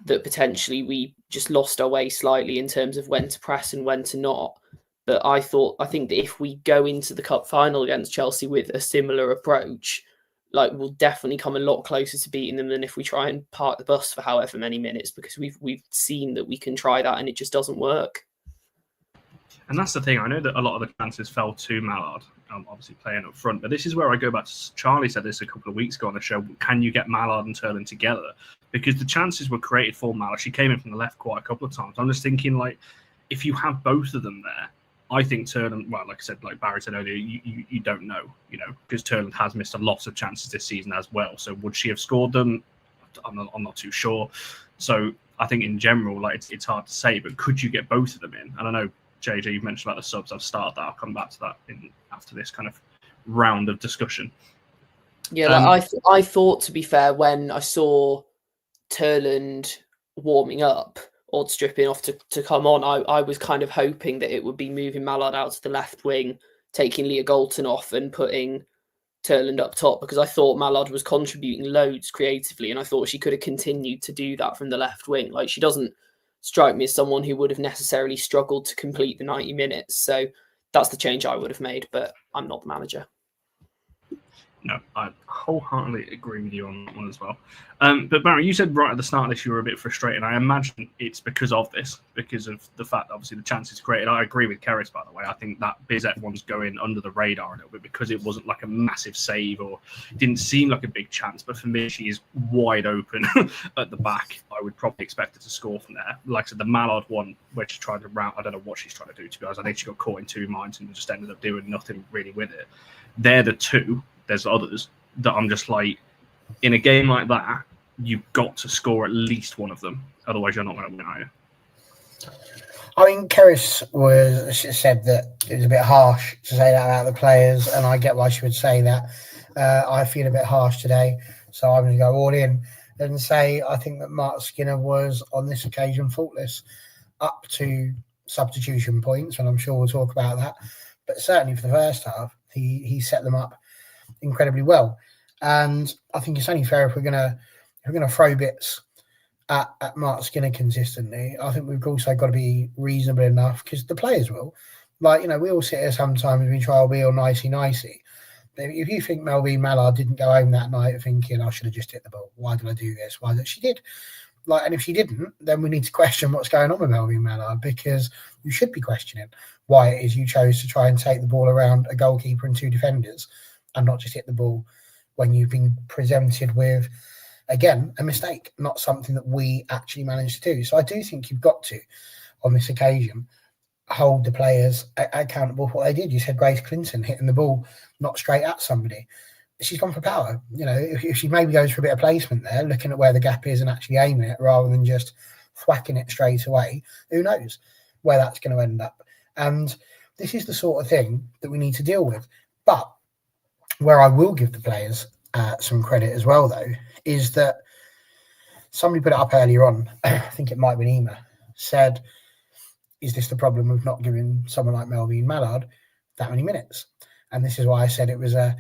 that potentially we just lost our way slightly in terms of when to press and when to not. But I think that if we go into the cup final against Chelsea with a similar approach, like, we'll definitely come a lot closer to beating them than if we try and park the bus for however many minutes, because we've seen that we can try that and it just doesn't work. And that's the thing. I know that a lot of the chances fell to Mallard, obviously playing up front. But this is where I go back to Charlie said this a couple of weeks ago on the show. Can you get Mallard and Turlin together? Because the chances were created for Mallard. She came in from the left quite a couple of times. I'm just thinking, like, if you have both of them there, I think Turlin, well, like I said, like Barry said earlier, you don't know, because Turlin has missed a lot of chances this season as well. So would she have scored them? I'm not too sure. So I think in general, like it's hard to say, but could you get both of them in? And I know, JJ, you've mentioned about the subs. I've started that. I'll come back to that after this kind of round of discussion. Yeah, like I thought, to be fair, when I saw Turland warming up or stripping off to come on, I was kind of hoping that it would be moving Mallard out to the left wing, taking Leah Galton off and putting Turland up top, because I thought Mallard was contributing loads creatively, and I thought she could have continued to do that from the left wing. Like, she doesn't strike me as someone who would have necessarily struggled to complete the 90 minutes. So that's the change I would have made, but I'm not the manager. No, I wholeheartedly agree with you on that one as well. But Barry, you said right at the start of this you were a bit frustrated. I imagine it's because of this, because of the fact that obviously the chances created. I agree with Keris, by the way. I think that Bizet one's going under the radar a little bit because it wasn't like a massive save or didn't seem like a big chance. But for me, she is wide open at the back. I would probably expect her to score from there. Like I said, the Mallard one where she tried to round, I don't know what she's trying to do, to be honest. I think she got caught in two minds and just ended up doing nothing really with it. They're the two. There's others that I'm just like, in a game like that, you've got to score at least one of them. Otherwise, you're not going to win, are you? I mean, Keris said that it was a bit harsh to say that about the players, and I get why she would say that. I feel a bit harsh today, so I'm going to go all in and say I think that Mark Skinner was, on this occasion, faultless, up to substitution points, and I'm sure we'll talk about that. But certainly for the first half, he set them up incredibly well, and I think it's only fair if we're gonna throw bits at Mark Skinner consistently. I think we've also got to be reasonable enough, because the players will, we all sit here sometimes and we try to be all nicey. If you think Melvin Mallard didn't go home that night thinking I should have just hit the ball, why did I do this? Why did she did? And if she didn't, then we need to question what's going on with Melvin Mallard, because you should be questioning why it is you chose to try and take the ball around a goalkeeper and two defenders and not just hit the ball when you've been presented with, again, a mistake, not something that we actually managed to do. So I do think you've got to, on this occasion, hold the players accountable for what they did. You said Grace Clinton hitting the ball not straight at somebody. She's gone for power. If she maybe goes for a bit of placement there, looking at where the gap is and actually aiming it rather than just whacking it straight away, who knows where that's going to end up. And this is the sort of thing that we need to deal with. But where I will give the players some credit as well, though, is that somebody put it up earlier on, I think it might have been Ema, said, is this the problem of not giving someone like Melvin Mallard that many minutes? And this is why I said it was a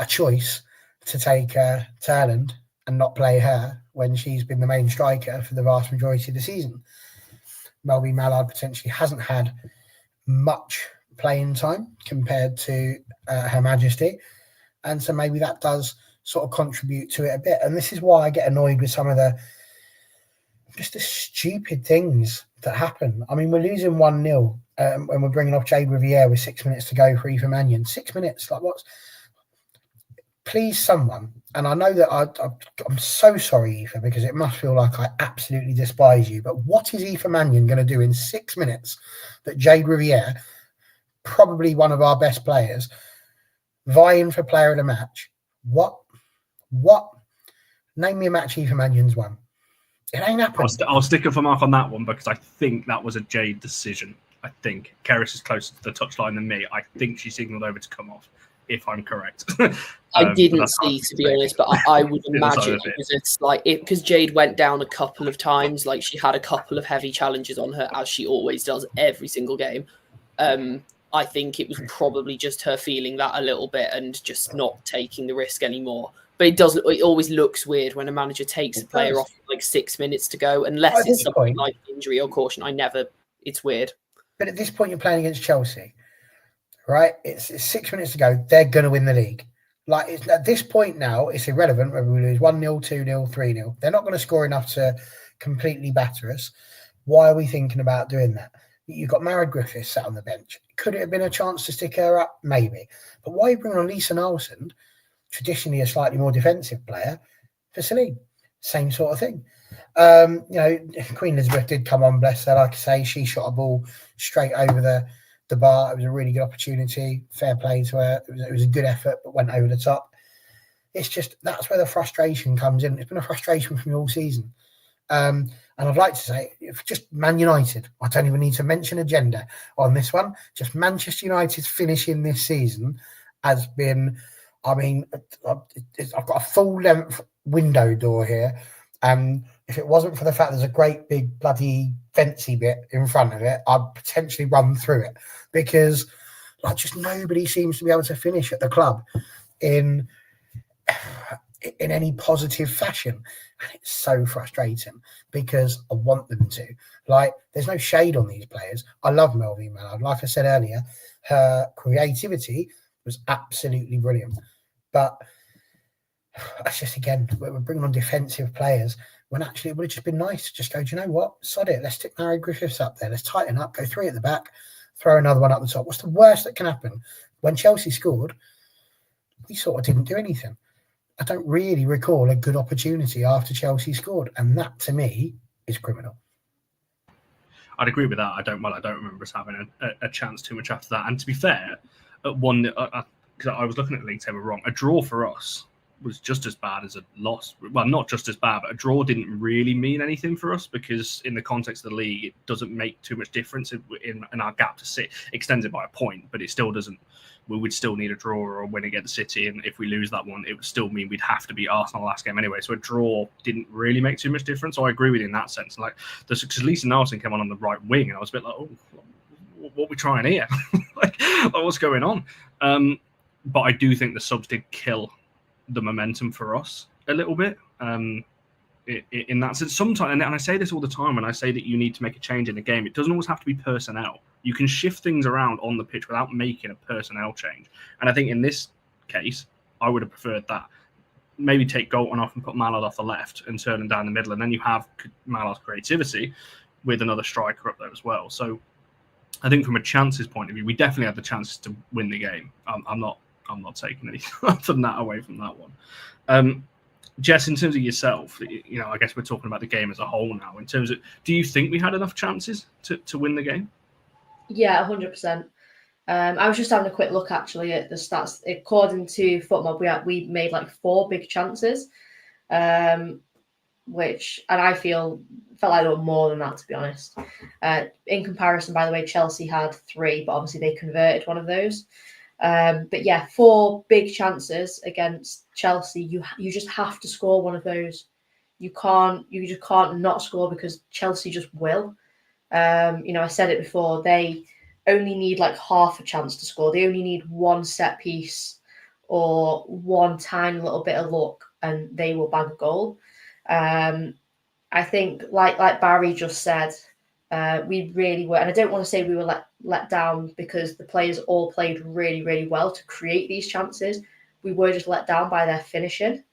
choice to take Turland and not play her when she's been the main striker for the vast majority of the season. Melvin Mallard potentially hasn't had much playing time compared to Her Majesty. And so maybe that does sort of contribute to it a bit. And this is why I get annoyed with some of the stupid things that happen. I mean, we're losing 1-0 and we're bringing off Jade Riviere with 6 minutes to go for Aoife Mannion. 6 minutes, please, someone. And I know that I'm so sorry, Aoife, because it must feel like I absolutely despise you. But what is Aoife Mannion going to do in 6 minutes that Jade Riviere, probably one of our best players, vying for player of the match? What? Name me a match Aoife Mannion's won. It ain't happened. I'll stick up a mark on that one because I think that was a Jade decision. I think Keris is closer to the touchline than me. I think she signalled over to come off, if I'm correct. I didn't see, to be honest, but I would imagine it's like it, because Jade went down a couple of times. Like, she had a couple of heavy challenges on her, as she always does every single game. I think it was probably just her feeling that a little bit and just not taking the risk anymore. But it always looks weird when a manager takes a player off like 6 minutes to go, unless it's something like injury or caution. It's weird. But at this point, you're playing against Chelsea, right? It's 6 minutes to go. They're going to win the league. At this point now, it's irrelevant whether we lose 1-0, 2-0, 3-0. They're not going to score enough to completely batter us. Why are we thinking about doing that? You've got Mara Griffiths sat on the bench. Could it have been a chance to stick her up? Maybe. But why bring on Lisa Nilsson, traditionally a slightly more defensive player, for Celine? Same sort of thing. Queen Elizabeth did come on, bless her. Like I say, she shot a ball straight over the bar. It was a really good opportunity. Fair play to her. It was a good effort, but went over the top. It's just, that's where the frustration comes in. It's been a frustration for me all season. And I'd like to say, if just Man United, I don't even need to mention agenda on this one. Just Manchester United's finishing this season has been, I've got a full length window door here. If it wasn't for the fact there's a great big bloody fancy bit in front of it, I'd potentially run through it, because just nobody seems to be able to finish at the club in any positive fashion, and it's so frustrating because I want them to. There's no shade on these players. I love Melvie Mallard. Like I said earlier, her creativity was absolutely brilliant, but that's just, again, we're bringing on defensive players when actually it would have just been nice to just go, do you know what, sod it, let's stick Mary Griffiths up there, let's tighten up, go 3 at the back, throw another one up the top. What's the worst that can happen? When Chelsea scored, we sort of didn't do anything. I don't really recall a good opportunity after Chelsea scored, and that to me is criminal. I'd agree with that. I don't remember us having a chance too much after that. And to be fair, at one, because I was looking at the league table wrong, a draw for us was just as bad as a loss. Well, not just as bad, but a draw didn't really mean anything for us, because in the context of the league, it doesn't make too much difference in our gap to sit. Extends it by a point, but it still doesn't. We would still need a draw or a win against City, and if we lose that one, it would still mean we'd have to beat Arsenal last game anyway. So a draw didn't really make too much difference. So I agree with you in that sense. Because Lisa Nilsson came on the right wing, and I was a bit like, oh, what are we trying here? What's going on? But I do think the subs did kill the momentum for us a little bit. In that sense, sometimes, and I say this all the time when I say that you need to make a change in the game, it doesn't always have to be personnel. You can shift things around on the pitch without making a personnel change. And I think in this case, I would have preferred that. Maybe take Galton off and put Mallard off the left and turn him down the middle, and then you have Mallard's creativity with another striker up there as well. So I think from a chances point of view, we definitely had the chances to win the game. I'm not taking anything from that away from that one. Jess, in terms of yourself, I guess we're talking about the game as a whole now. In terms of, do you think we had enough chances to win the game? Yeah, 100%. I was just having a quick look actually at the stats. According to FootMob, we made 4 big chances, which, and I felt like there were more than that, to be honest. In comparison, by the way, Chelsea had 3, but obviously they converted one of those. But yeah, 4 big chances against Chelsea. You just have to score one of those. You just can't not score, because Chelsea just will. I said it before, they only need half a chance to score. They only need 1 set piece or 1 tiny little bit of luck, and they will bag a goal. I think, like Barry just said, we really were, and I don't want to say we were let down, because the players all played really, really well to create these chances. We were just let down by their finishing,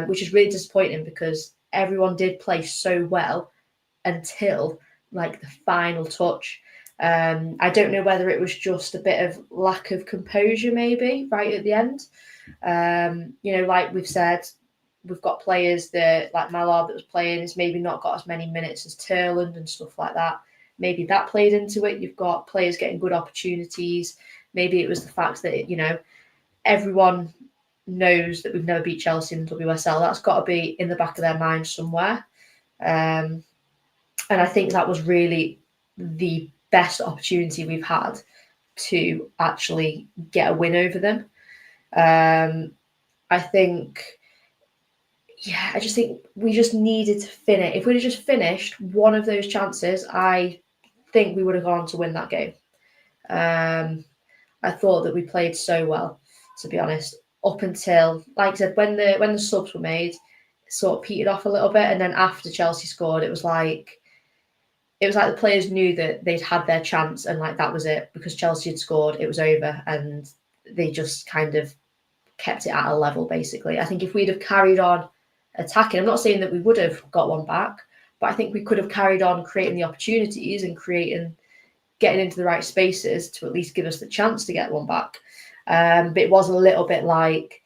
which is really disappointing, because everyone did play so well until the final touch. I don't know whether it was just a bit of lack of composure, maybe right at the end. Like we've said, we've got players that, like Mallard, that was playing, has maybe not got as many minutes as Turland and stuff like that. Maybe that played into it. You've got players getting good opportunities. Maybe it was the fact that, everyone knows that we've never beat Chelsea in WSL. That's got to be in the back of their mind somewhere. And I think that was really the best opportunity we've had to actually get a win over them. I just think we just needed to finish. If we'd have just finished one of those chances, I think we would have gone to win that game. I thought that we played so well, to be honest, up until, like I said, when the subs were made, it sort of petered off a little bit. And then after Chelsea scored, it was like the players knew that they'd had their chance, and that was it, because Chelsea had scored, it was over, and they just kind of kept it at a level, basically. I think if we'd have carried on attacking, I'm not saying that we would have got one back, but I think we could have carried on creating the opportunities and creating, getting into the right spaces to at least give us the chance to get one back. But it was a little bit like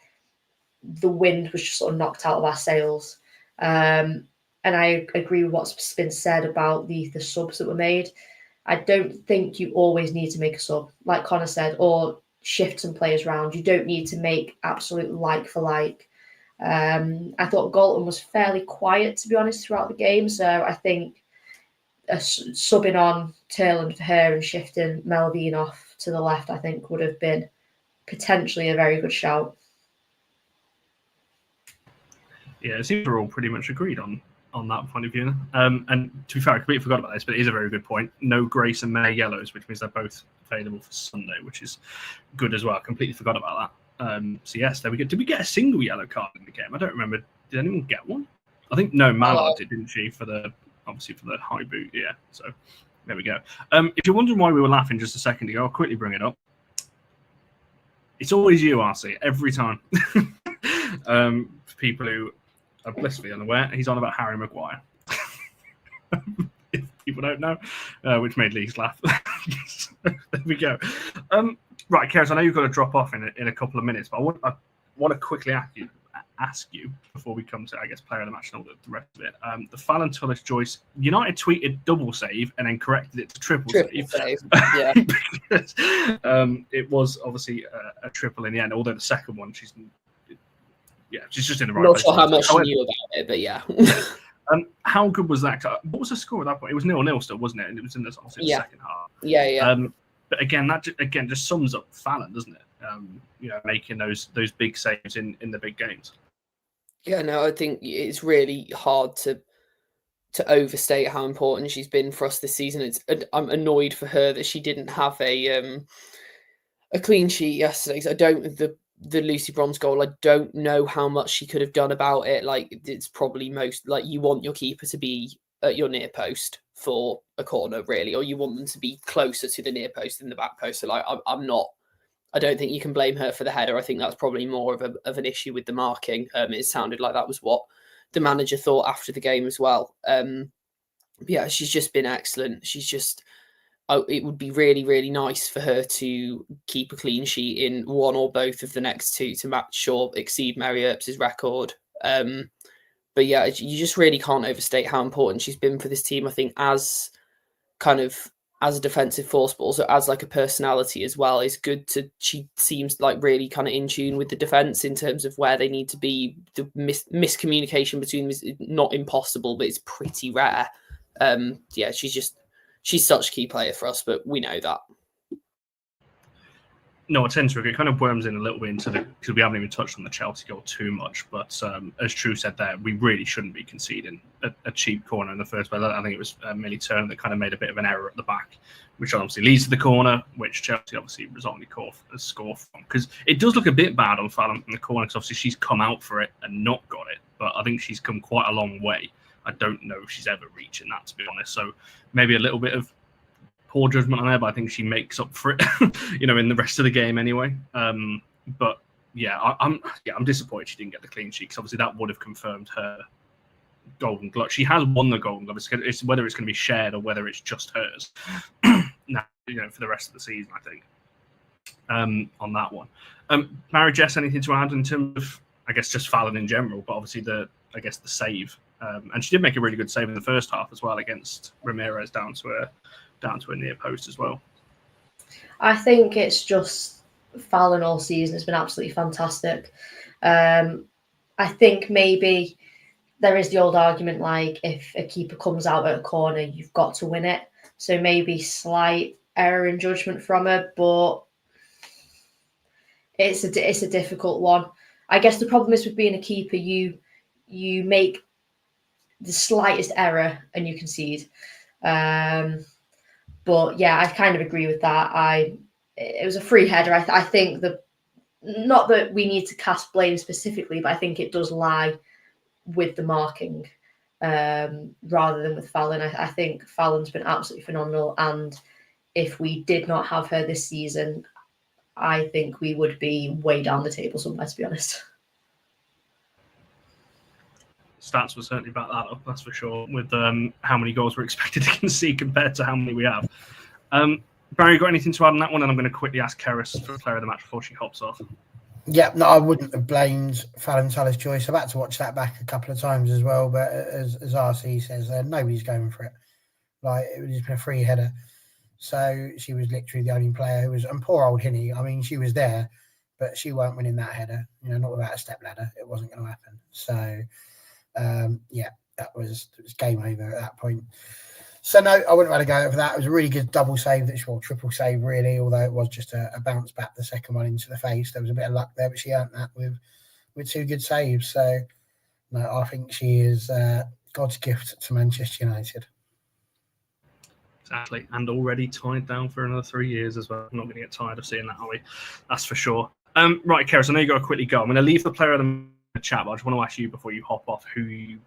the wind was just sort of knocked out of our sails. And I agree with what's been said about the subs that were made. I don't think you always need to make a sub, like Connor said, or shift some players around. You don't need to make absolute like for like. I thought Galton was fairly quiet, to be honest, throughout the game. So I think subbing on Turland for her and shifting Melvine off to the left, I think would have been potentially a very good shout. Yeah, it seems we're all pretty much agreed on that point of view. And to be fair, I completely forgot about this, but it is a very good point. No Grace and May yellows, which means they're both available for Sunday, which is good as well. I completely forgot about that. So yes, there we go. Did we get a single yellow card in the game? I don't remember. Did anyone get one? I think Mallard did, didn't she? Obviously for the high boot. Yeah. So there we go. If you're wondering why we were laughing just a second ago, I'll quickly bring it up. It's always you, RC, every time. For people who are blissfully unaware, he's on about Harry Maguire. If people don't know, which made Lee's laugh. So, there we go. Right, Keres, I know you've got to drop off in a couple of minutes, but I want to quickly ask you before we come to, I guess, player of the match and all the rest of it. The Fallon Tullis-Joyce, United tweeted double save and then corrected it to triple save. Yeah. Because, it was obviously a triple in the end, although the second one, she's just in the right Not place. sure how much she knew about it, but yeah. How good was that? What was the score at that point? It was 0-0 still, wasn't it? And it was in the second half. Yeah. But again, that just sums up Fallon, doesn't it? Making those big saves in the big games. Yeah, no, I think it's really hard to overstate how important she's been for us this season. I'm annoyed for her that she didn't have a clean sheet yesterday. So the Lucy Bronze goal, I don't know how much she could have done about it. Like, it's probably most, like, you want your keeper to be at your near post for a corner, really, or you want them to be closer to the near post than the back post. So, like, I don't think you can blame her for the header. I think that's probably more of an issue with the marking. It sounded like that was what the manager thought after the game as well. Yeah, she's just been excellent. It would be really, really nice for her to keep a clean sheet in one or both of the next two to match or exceed Mary Earps' record. But yeah, you just really can't overstate how important she's been for this team. I think as a defensive force, but also as like a personality as well. It's good she seems like really kind of in tune with the defense in terms of where they need to be. The miscommunication between them is not impossible, but it's pretty rare. Yeah, she's such a key player for us, but we know that. No, I tend to agree. It kind of worms in a little bit into because we haven't even touched on the Chelsea goal too much. But as True said there, we really shouldn't be conceding a cheap corner in the first place. I think it was Millie Turner that kind of made a bit of an error at the back, which obviously leads to the corner, which Chelsea obviously resultingly score from. Because it does look a bit bad on Fallon in the corner, because obviously she's come out for it and not got it. But I think she's come quite a long way. I don't know if she's ever reaching that, to be honest. So maybe a little bit of poor judgment on her, but I think she makes up for it, in the rest of the game anyway. But yeah, I'm disappointed she didn't get the clean sheet, because obviously that would have confirmed her Golden Glove. She has won the Golden Glove. It's whether it's going to be shared or whether it's just hers. Now, for the rest of the season, I think. On that one, Mary Jess, anything to add in terms of, I guess, just Fallon in general, but obviously the save, and she did make a really good save in the first half as well against Ramirez down to a near post as well. I think it's just Fallon all season has been absolutely fantastic. I think maybe there is the old argument, like, if a keeper comes out at a corner, you've got to win it. So maybe slight error in judgment from her, but it's a difficult one. I guess the problem is with being a keeper, you make the slightest error and you concede. But yeah, I kind of agree with that. It was a free header. I think not that we need to cast blame specifically, but I think it does lie with the marking rather than with Fallon. I think Fallon's been absolutely phenomenal, and if we did not have her this season, I think we would be way down the table somewhere, to be honest. Stats will certainly back that up, that's for sure, with how many goals we're expected to concede compared to how many we have. Barry, got anything to add on that one? And I'm going to quickly ask Keris for player of the match before she hops off. Yeah, no, I wouldn't have blamed Fallon tullis-joyce. I've had to watch that back a couple of times as well. But as RC says, nobody's going for it. Like, it was just been a free header. So she was literally the only player who was, and poor old Hinny, I mean, she was there, but she weren't winning that header, not without a step ladder. It wasn't going to happen. So, yeah, it was game over at that point. So, no, I wouldn't let her go for that. It was a really good double save, triple save, really, although it was just a bounce back, the second one into the face. There was a bit of luck there, but she earned that with two good saves. So, no, I think she is God's gift to Manchester United. Exactly, and already tied down for another 3 years as well. I'm not going to get tired of seeing that, are we? That's for sure. Right, Keris, I know you've got to quickly go. I'm going to leave the player in the chat, but I just want to ask you before you hop off who you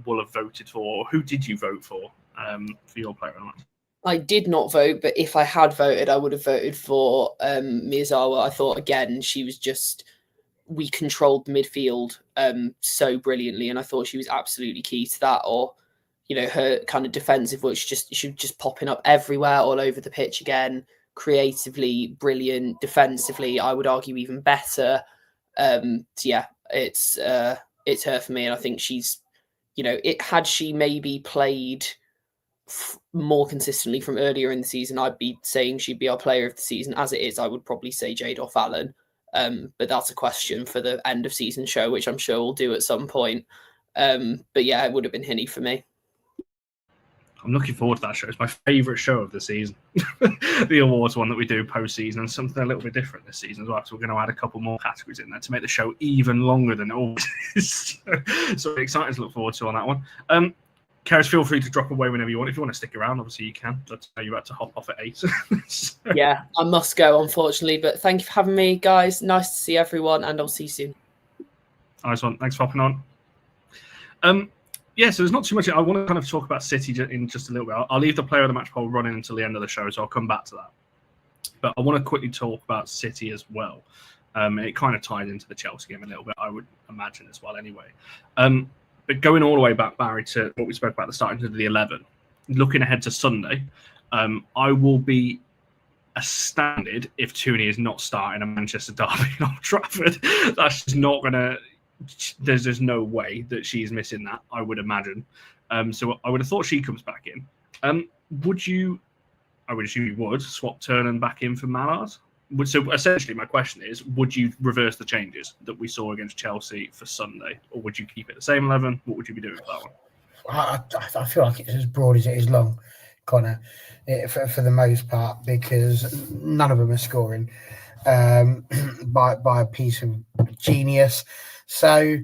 will have voted for, or who did you vote for your player of the match? I did not vote, but if I had voted, I would have voted for Miyazawa. I thought, again, she was just... We controlled the midfield so brilliantly, and I thought she was absolutely key to that, or... her kind of defensive work, she was just popping up everywhere, all over the pitch again, creatively brilliant, defensively, I would argue even better. So yeah, it's her for me. And I think she's, had she maybe played more consistently from earlier in the season, I'd be saying she'd be our player of the season. As it is, I would probably say Jade or Fallon. But that's a question for the end of season show, which I'm sure we'll do at some point. But yeah, it would have been Hinny for me. I'm looking forward to that show. It's my favourite show of the season. The awards one that we do post-season, and something a little bit different this season as well. So we're going to add a couple more categories in there to make the show even longer than it always is. So excited to look forward to on that one. Keris, feel free to drop away whenever you want. If you want to stick around, obviously you can. But you're about to hop off at 8. So. Yeah, I must go, unfortunately. But thank you for having me, guys. Nice to see everyone, and I'll see you soon. Nice one. Thanks for hopping on. Yeah, so there's not too much. I want to kind of talk about City in just a little bit. I'll leave the player of the match poll running until the end of the show, so I'll come back to that. But I want to quickly talk about City as well. It kind of ties into the Chelsea game a little bit, I would imagine as well anyway. But going all the way back, Barry, to what we spoke about at the start of the 11, looking ahead to Sunday, I will be astounded if Tooney is not starting a Manchester derby in Old Trafford. That's just not going to... There's no way that she's missing that, I would imagine. So I would have thought she comes back in. Would you, I would assume you would, swap Turner back in for Mallard? So essentially my question is, would you reverse the changes that we saw against Chelsea for Sunday? Or would you keep it the same 11? What would you be doing for that one? I feel like it's as broad as it is long, Connor, for the most part, because none of them are scoring by a piece of genius. So,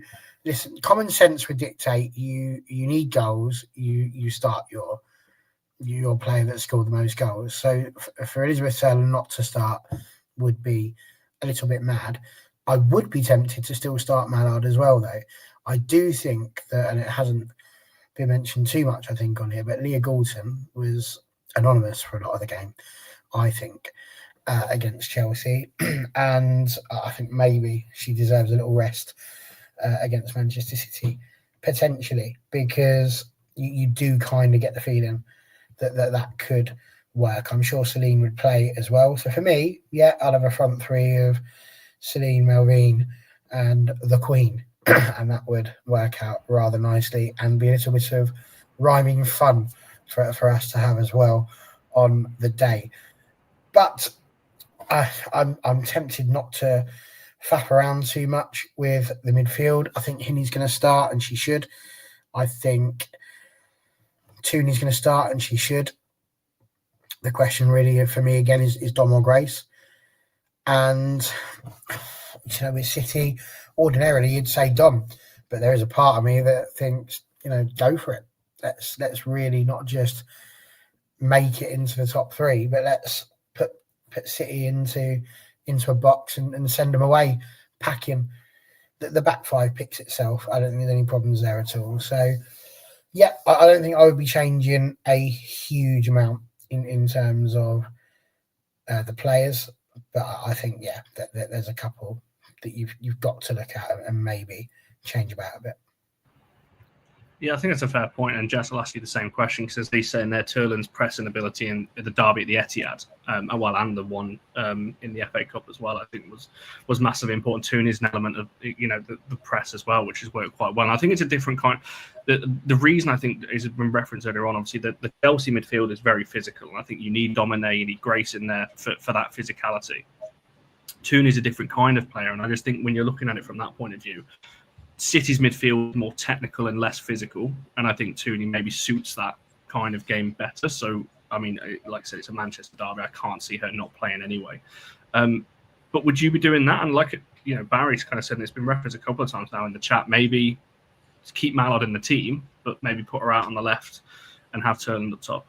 listen, common sense would dictate you need goals. You start your player that scored the most goals. So, for Elizabeth Taylor not to start would be a little bit mad. I would be tempted to still start Mallard as well, though. I do think that, and it hasn't been mentioned too much, I think, on here, but Leah Goulton was anonymous for a lot of the game, I think, against Chelsea. And I think maybe she deserves a little rest against Manchester City, potentially, because you do kind of get the feeling that could work. I'm sure Celine would play as well. So for me, yeah, I'd have a front three of Celine, Melvine, and the Queen. And that would work out rather nicely and be a little bit of rhyming fun for us to have as well on the day. But I'm tempted not to faff around too much with the midfield. I think Hinny's going to start, and she should. I think Tooney's going to start, and she should. The question really for me again is Dom or Grace. And with City, ordinarily you'd say Dom, but there is a part of me that thinks, go for it. Let's really not just make it into the top 3, but let's put City into a box and send them away, packing. The back 5 picks itself. I don't think there's any problems there at all. So, yeah, I don't think I would be changing a huge amount in terms of the players. But I think, yeah, that there's a couple that you've got to look at and maybe change about a bit. Yeah, I think that's a fair point. And Jess will ask you the same question because as he's saying there, Turlin's pressing ability in the derby at the Etihad, and the one in the FA Cup as well, I think was massively important. Tooney is an element of the press as well, which has worked quite well. And I think it's a different kind. The reason I think is been referenced earlier on, obviously, the Chelsea midfield is very physical, and I think you need Domine, you need Grace in there for that physicality. Tooney is a different kind of player, and I just think when you're looking at it from that point of view, City's midfield is more technical and less physical, and I think Tooney maybe suits that kind of game better. So, I mean, like I said, it's a Manchester derby. I can't see her not playing anyway. But would you be doing that? And like Barry's kind of said, and it's been referenced a couple of times now in the chat, maybe keep Mallard in the team, but maybe put her out on the left and have Turlin up top.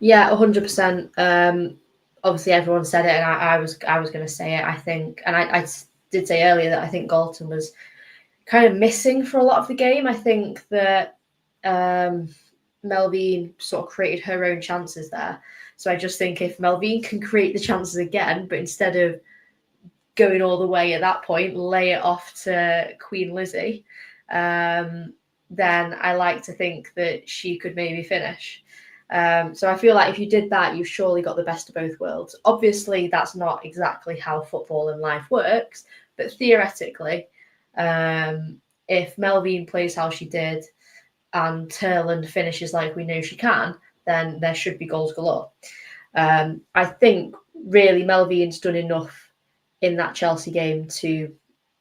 Yeah, 100%. Obviously, everyone said it, and I was going to say it. I think, and I did say earlier that I think Galton was kind of missing for a lot of the game. I think that Melvine sort of created her own chances there. So I just think if Melvine can create the chances again, but instead of going all the way at that point, lay it off to Queen Lizzie, then I like to think that she could maybe finish. So I feel like if you did that, you've surely got the best of both worlds. Obviously, that's not exactly how football and life works, but theoretically, if Melvine plays how she did and Turland finishes like we know she can, then there should be goals galore. I think really Melvine's done enough in that Chelsea game to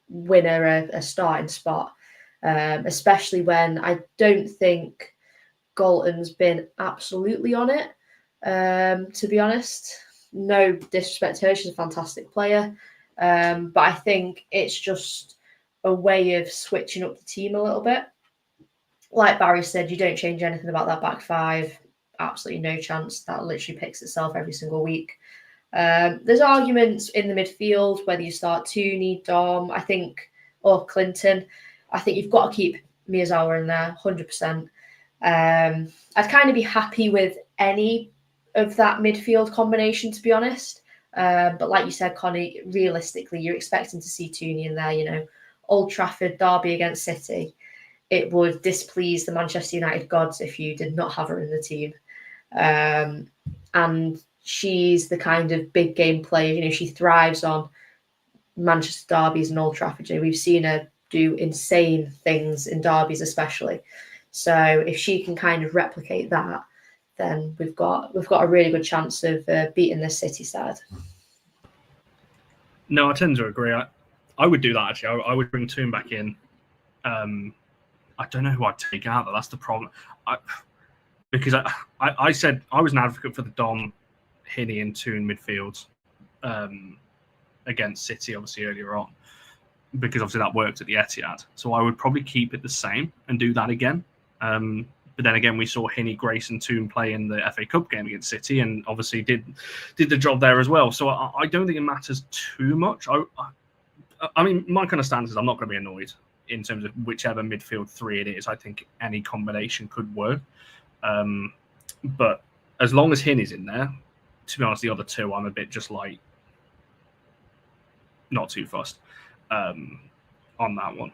win her a starting spot, especially when I don't think Galton's been absolutely on it, to be honest. No disrespect to her, she's a fantastic player, but I think it's just a way of switching up the team a little bit. Like Barry said, you don't change anything about that back five. Absolutely no chance. That literally picks itself every single week. There's arguments in the midfield, whether you start Tooney, Dom, I think, or Clinton. I think you've got to keep Miyazawa in there, 100%. I'd kind of be happy with any of that midfield combination, to be honest. But like you said, Connie, realistically, you're expecting to see Tooney in there, Old Trafford derby against City. It would displease the Manchester United gods if you did not have her in the team. And she's the kind of big game player, she thrives on Manchester derbies and Old Trafford. We've seen her do insane things in derbies, especially. So if she can kind of replicate that, then we've got a really good chance of beating the City side. No, I tend to agree. I would do that actually. I would bring Toon back in. I don't know who I'd take out though. That's the problem. Because I said I was an advocate for the Dom, Hinney, and Toon midfield against City, obviously earlier on, because obviously that worked at the Etihad. So I would probably keep it the same and do that again. But then again, we saw Hinney, Grace, and Toon play in the FA Cup game against City, and obviously did the job there as well. So I don't think it matters too much. I mean, my kind of stance is I'm not going to be annoyed in terms of whichever midfield three it is. I think any combination could work. But as long as Hinney's in there, to be honest, the other two, I'm a bit just like not too fussed on that one.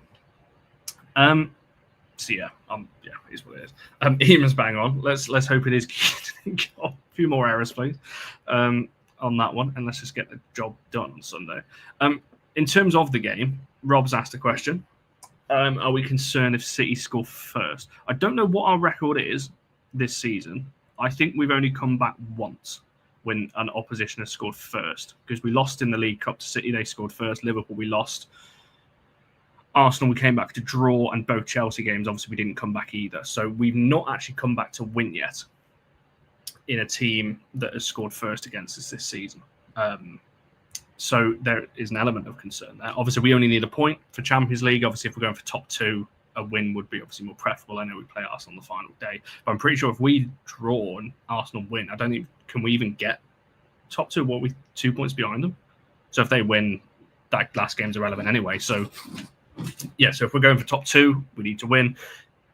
So yeah, it is what it is. Eamon's bang on. Let's hope it is. A few more errors, please, on that one, and let's just get the job done on Sunday. In terms of the game, Rob's asked a question. Are we concerned if City score first? I don't know what our record is this season. I think we've only come back once when an opposition has scored first, because we lost in the League Cup to City. They scored first. Liverpool, we lost. Arsenal, we came back to draw, and both Chelsea games, obviously, we didn't come back either. So we've not actually come back to win yet in a team that has scored first against us this season. So there is an element of concern there. Obviously, we only need a point for Champions League. Obviously, if we're going for top two, a win would be obviously more preferable. I know we play Arsenal on the final day, but I'm pretty sure if we draw and Arsenal win, I don't think can we even get top two. What, we 2 points behind them? So if they win, that last game's irrelevant anyway. So yeah, so if we're going for top two, we need to win.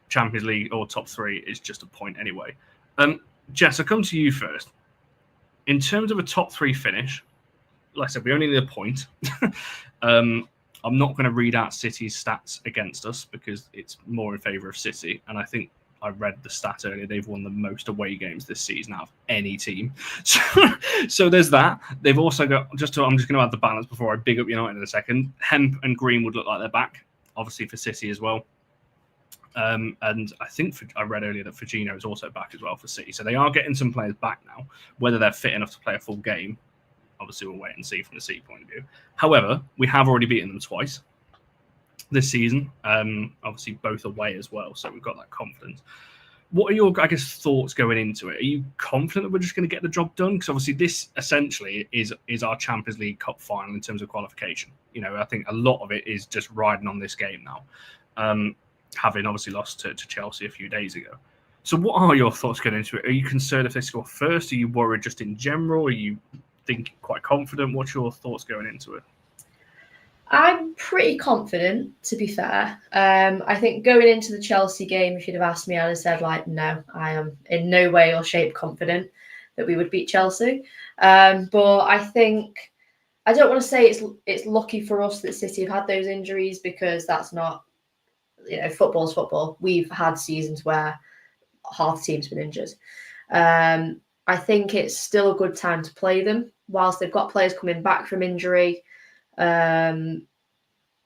Champions League or top three is just a point anyway. Jess, I'll come to you first. In terms of a top three finish, like I said, we only need a point. I'm not going to read out City's stats against us because it's more in favour of City. And I think I read the stat earlier. They've won the most away games this season out of any team. So there's that. They've also got, I'm just going to add the balance before I big up United in a second. Hemp and Greenwood look like they're back, obviously for City as well. And I think I read earlier that Firmino is also back as well for City. So they are getting some players back now. Whether they're fit enough to play a full game, obviously we'll wait and see from the City point of view. However, we have already beaten them twice this season, obviously both away as well. So we've got that confidence. What are your, I guess, thoughts going into it? Are you confident that we're just going to get the job done? Because obviously this essentially is our Champions League Cup final in terms of qualification. You know, I think a lot of it is just riding on this game now. Having obviously lost to Chelsea a few days ago. So what are your thoughts going into it? Are you concerned if they score first? Are you worried just in general? Are you think quite confident? What's your thoughts going into it? I'm pretty confident, to be fair. I think going into the Chelsea game, if you'd have asked me, I'd have said, like, no, I am in no way or shape confident that we would beat Chelsea. But I think, I don't want to say it's lucky for us that City have had those injuries, because that's not, you know, football's football. We've had seasons where half the team's been injured. I think it's still a good time to play them. Whilst they've got players coming back from injury, they're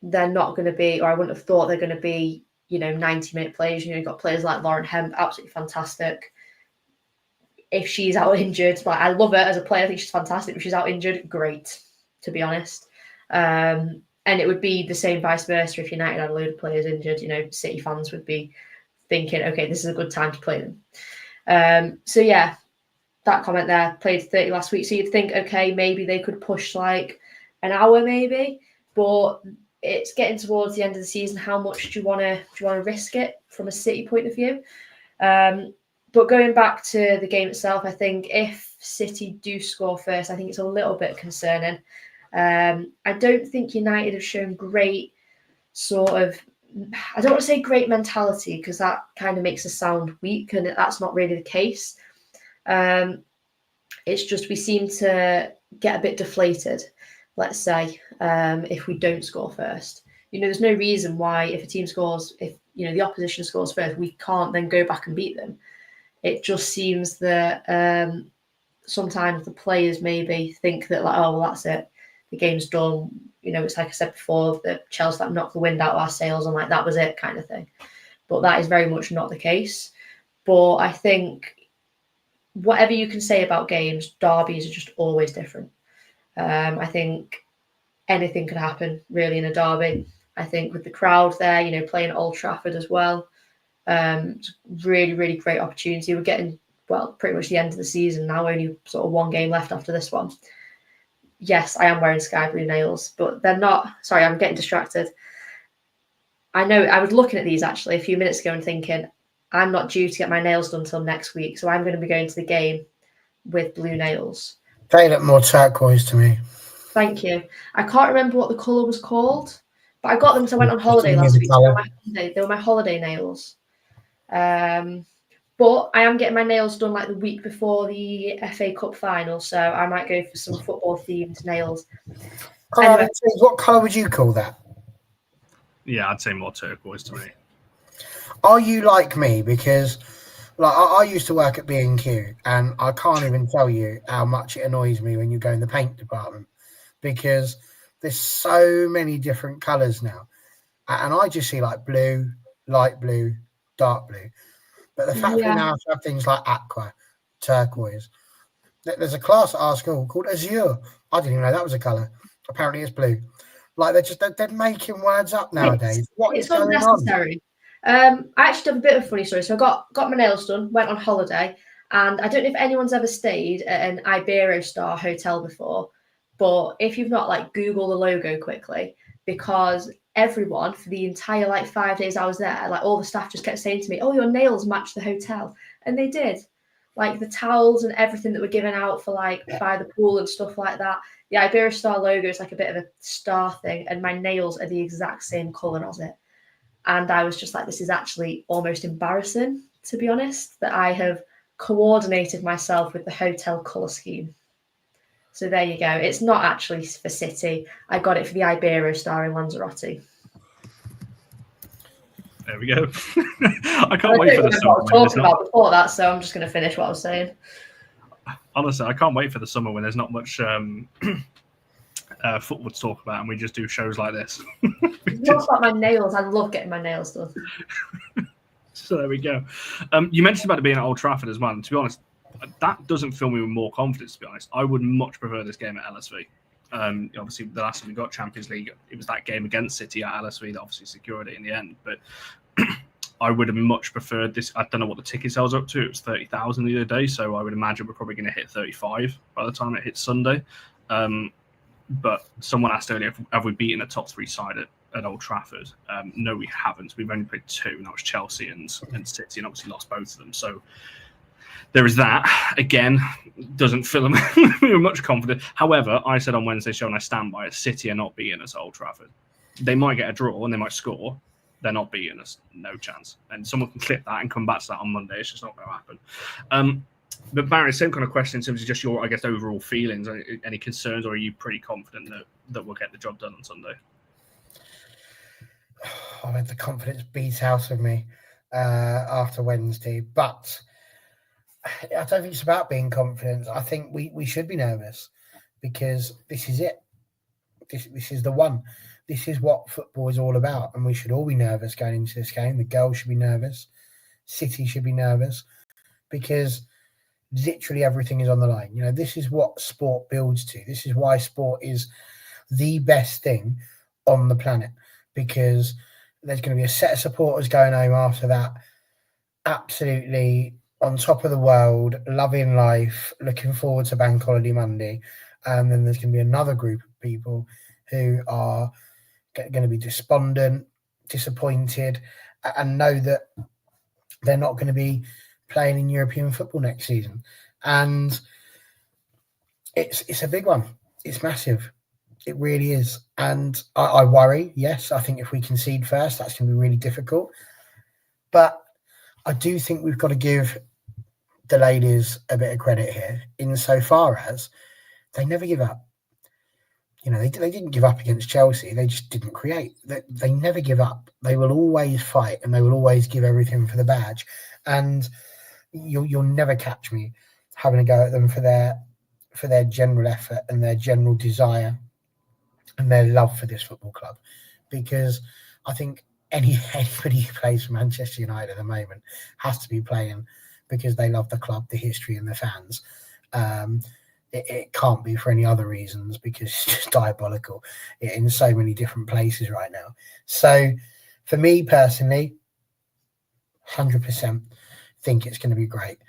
not going to be, or I wouldn't have thought they're going to be, you know, 90-minute players. You know, you've got players like Lauren Hemp, absolutely fantastic. If she's out injured, like, I love her as a player. I think she's fantastic. If she's out injured, great, to be honest. And it would be the same vice versa if United had a load of players injured. You know, City fans would be thinking, okay, this is a good time to play them. So yeah, that comment there, played 30 last week. So you'd think, okay, maybe they could push like an hour, maybe, but it's getting towards the end of the season. How much do you want to risk it from a City point of view? But going back to the game itself, I think if City do score first, I think it's a little bit concerning. I don't think United have shown great sort of, I don't want to say great mentality, because that kind of makes us sound weak, and that's not really the case. It's just we seem to get a bit deflated, let's say, if we don't score first. You know, there's no reason why if a team scores, if, you know, the opposition scores first, we can't then go back and beat them. It just seems that sometimes the players maybe think that, like, oh, well, that's it. The game's done. You know, it's like I said before, the Chelsea that knocked the wind out of our sails, and like that was it kind of thing. But that is very much not the case. But I think whatever you can say about games, derbies are just always different. I think anything could happen really in a derby. I think with the crowd there, you know, playing at Old Trafford as well, it's a really, really great opportunity. We're getting, well, pretty much the end of the season now, only sort of one game left after this one. Yes, I am wearing sky blue nails, but they're not, sorry, I'm getting distracted. I know I was looking at these actually a few minutes ago and thinking, I'm not due to get my nails done until next week, so I'm going to be going to the game with blue nails. They look more turquoise to me. Thank you. I can't remember what the colour was called, but I got them because I went on holiday last week. So they were my holiday nails. But I am getting my nails done like the week before the FA Cup final, so I might go for some football-themed nails. Anyway. What colour would you call that? Yeah, I'd say more turquoise to me. Are you like me? Because like I used to work at B&Q, and I can't even tell you how much it annoys me when you go in the paint department, because there's so many different colours now. And I just see like blue, light blue, dark blue. But the fact we now have things like aqua, turquoise. There's a class at our school called azure. I didn't even know that was a colour. Apparently it's blue. Like they're making words up nowadays. It's unnecessary. I actually have a bit of a funny story. So I got my nails done, went on holiday, and I don't know if anyone's ever stayed at an Iberostar hotel before, but if you've not, like, Google the logo quickly, because everyone for the entire like 5 days I was there, like all the staff just kept saying to me, oh, your nails match the hotel. And they did. Like the towels and everything that were given out for like by the pool and stuff like that. The Iberostar logo is like a bit of a star thing, and my nails are the exact same colour as it. And I was just like, this is actually almost embarrassing, to be honest, that I have coordinated myself with the hotel colour scheme. So there you go. It's not actually for City. I got it for the Ibero starring Lanzarote. There we go. I can't wait for the summer. I was talking about before that, so I'm just going to finish what I was saying. Honestly, I can't wait for the summer when there's not much football to talk about, and we just do shows like this. Talk about my nails. I love getting my nails done. So there we go. You mentioned about it being at Old Trafford as well. And to be honest, that doesn't fill me with more confidence. To be honest, I would much prefer this game at LSV. Obviously, the last time we got Champions League, it was that game against City at LSV that obviously secured it in the end. But I would have much preferred this. I don't know what the ticket sales are up to. It was 30,000 the other day, so I would imagine we're probably going to hit 35 by the time it hits Sunday. But someone asked earlier, have we beaten a top three side at Old Trafford? No, we haven't. We've only played two, and that was Chelsea and City, and obviously lost both of them. So there is that. Again, doesn't fill me with much confidence. However, I said on Wednesday's show, and I stand by it, City are not beating us at Old Trafford. They might get a draw and they might score. They're not beating us. No chance. And someone can clip that and come back to that on Monday. It's just not going to happen. But Barry, same kind of question in terms of just your, I guess, overall feelings. Any concerns, or are you pretty confident that we'll get the job done on Sunday? I had the confidence beat out of me after Wednesday, but I don't think it's about being confident. I think we should be nervous because this is it. This is the one. This is what football is all about, and we should all be nervous going into this game. The girls should be nervous. City should be nervous because literally everything is on the line. You know, this is what sport builds to. This is why sport is the best thing on the planet, because there's going to be a set of supporters going home after that, absolutely on top of the world, loving life, looking forward to Bank Holiday Monday. And then there's going to be another group of people who are going to be despondent, disappointed, and know that they're not going to be playing in European football next season. And it's a big one. It's massive. It really is. And I worry, yes, I think if we concede first, that's going to be really difficult. But I do think we've got to give the ladies a bit of credit here, insofar as they never give up. You know, they didn't give up against Chelsea. They just didn't create. They never give up. They will always fight, and they will always give everything for the badge. And you'll never catch me having a go at them for their general effort and their general desire and their love for this football club. Because I think anybody who plays for Manchester United at the moment has to be playing because they love the club, the history, and the fans. It can't be for any other reasons, because it's just diabolical in so many different places right now. So for me personally, 100% think it's going to be great.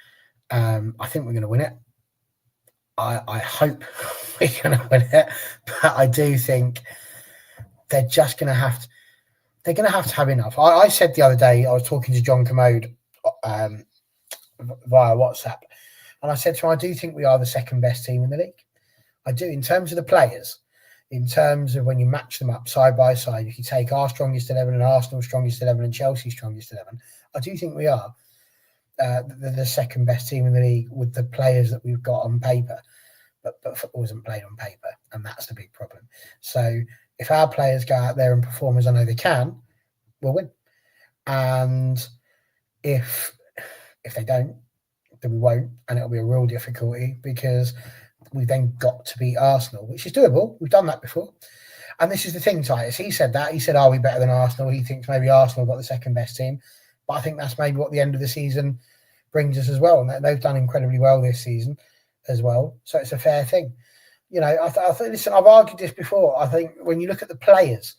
I think we're going to win it. I hope we're going to win it, but I do think they're just going to have to. They're going to have enough. I said the other day, I was talking to John Commode via WhatsApp, and I said to him, I do think we are the second best team in the league. I do, in terms of the players, in terms of when you match them up side by side. If you take our strongest 11 and Arsenal's strongest 11 and Chelsea's strongest 11, I do think we are the second best team in the league with the players that we've got on paper. But football isn't played on paper, and that's the big problem. So if our players go out there and perform as I know they can, we'll win. And if they don't, then we won't, and it'll be a real difficulty, because we've then got to beat Arsenal, which is doable. We've done that before. And this is the thing, Titus. He said that. He said, are we better than Arsenal? He thinks maybe Arsenal got the second best team. But I think that's maybe what the end of the season brings us as well. And they've done incredibly well this season as well. So it's a fair thing. You know, I think, listen, I've argued this before. I think when you look at the players,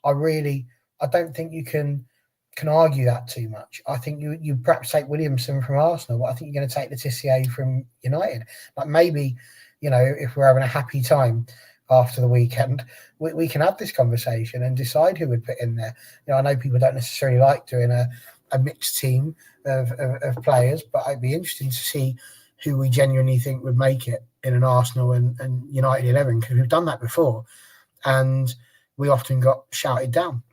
I don't think you can argue that too much. I think you perhaps take Williamson from Arsenal, but I think you're going to take Letitia from United. Like, maybe, you know, if we're having a happy time after the weekend, we can have this conversation and decide who would put in there. You know, I know people don't necessarily like doing a mixed team of players, but it'd be interesting to see who we genuinely think would make it in an Arsenal and United 11, because we've done that before and we often got shouted down.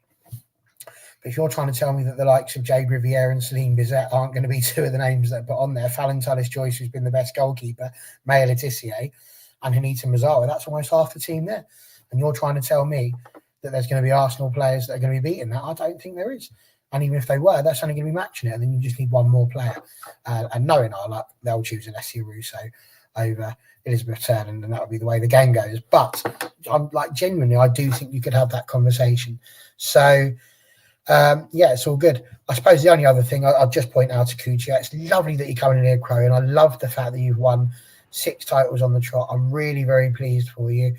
But if you're trying to tell me that the likes of Jade Riviere and Celine Bizet aren't going to be two of the names that are put on there, Fallon Tullis-Joyce, who's been the best goalkeeper, Maya Letitia, and Hanita Mazzara. That's almost half the team there. And you're trying to tell me that there's going to be Arsenal players that are going to be beating that? I don't think there is. And even if they were, that's only going to be matching it. And then you just need one more player. And knowing our luck, they'll choose Alessia Russo over Elizabeth Turner, and that would be the way the game goes. But I'm like, genuinely, I do think you could have that conversation. So, it's all good. I suppose the only other thing I'll just point out to Kuchia, it's lovely that you're coming in here, Crow, and I love the fact that you've won 6 titles on the trot. I'm really very pleased for you.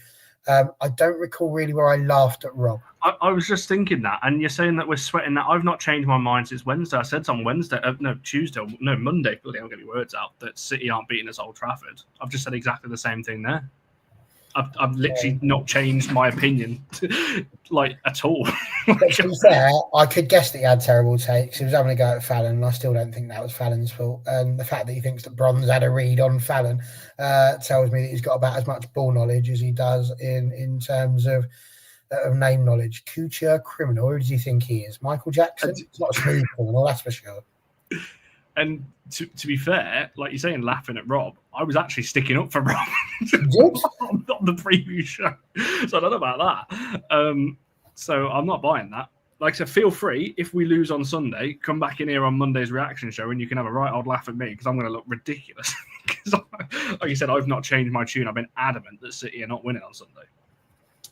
I don't recall really where I laughed at Rob. I was just thinking that, and you're saying that we're sweating that. I've not changed my mind since Wednesday. I said on Wednesday, Monday, bloody hell, get my words out, that City aren't beating us at Old Trafford. I've just said exactly the same thing there. I've literally not changed my opinion, at all. But to be fair, I could guess that he had terrible takes. He was having a go at Fallon, and I still don't think that was Fallon's fault. And the fact that he thinks that Bronze had a read on Fallon tells me that he's got about as much ball knowledge as he does in terms of name knowledge. Kuchia criminal. Who does he think he is? Michael Jackson? It's not a smooth criminal, that's for sure. And to be fair, like you're saying, laughing at Rob, I was actually sticking up for Rob on the preview show. So I don't know about that. So I'm not buying that. Like I said, feel free, if we lose on Sunday, come back in here on Monday's reaction show and you can have a right old laugh at me because I'm going to look ridiculous. Because, like you said, I've not changed my tune. I've been adamant that City are not winning on Sunday.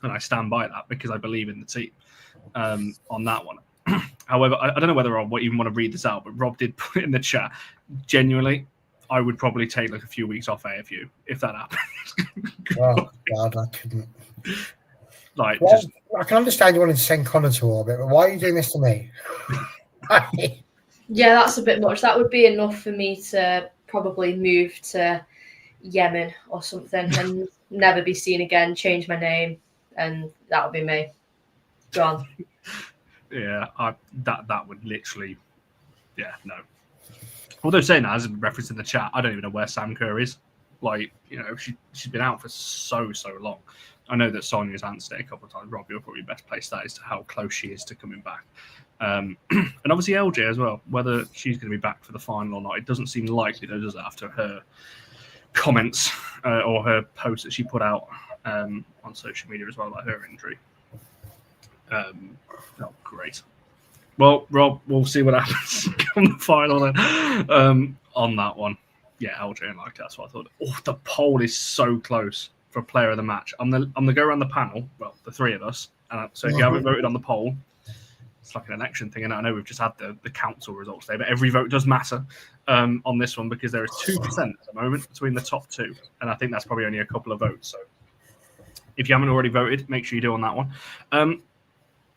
And I stand by that because I believe in the team on that one. However, I don't know whether I even want to read this out, but Rob did put it in the chat. Genuinely, I would probably take a few weeks off AFU if that happens. Oh, God, I couldn't. I can understand you wanting to send Connor to orbit, but why are you doing this to me? Yeah, that's a bit much. That would be enough for me to probably move to Yemen or something and never be seen again, change my name, and that would be me. Gone. Yeah, that would literally, no. Although saying that, as a reference in the chat, I don't even know where Sam Kerr is. She's been out for so long. I know that Sonia's answered it a couple of times. Rob, you're probably best placed that as to how close she is to coming back. And obviously LJ as well, whether she's going to be back for the final or not. It doesn't seem likely, though, does it, after her comments or her post that she put out on social media as well about her injury. Great. Well, Rob, we'll see what happens on the final then. On that one, LJ and that's what I thought. Oh, the poll is so close for player of the match. I'm gonna go around the panel. Well, the three of us. So if you haven't voted on the poll, it's like an election thing. And I know we've just had the council results today, but every vote does matter on this one because there is 2% at the moment between the top two, and I think that's probably only a couple of votes. So if you haven't already voted, make sure you do on that one.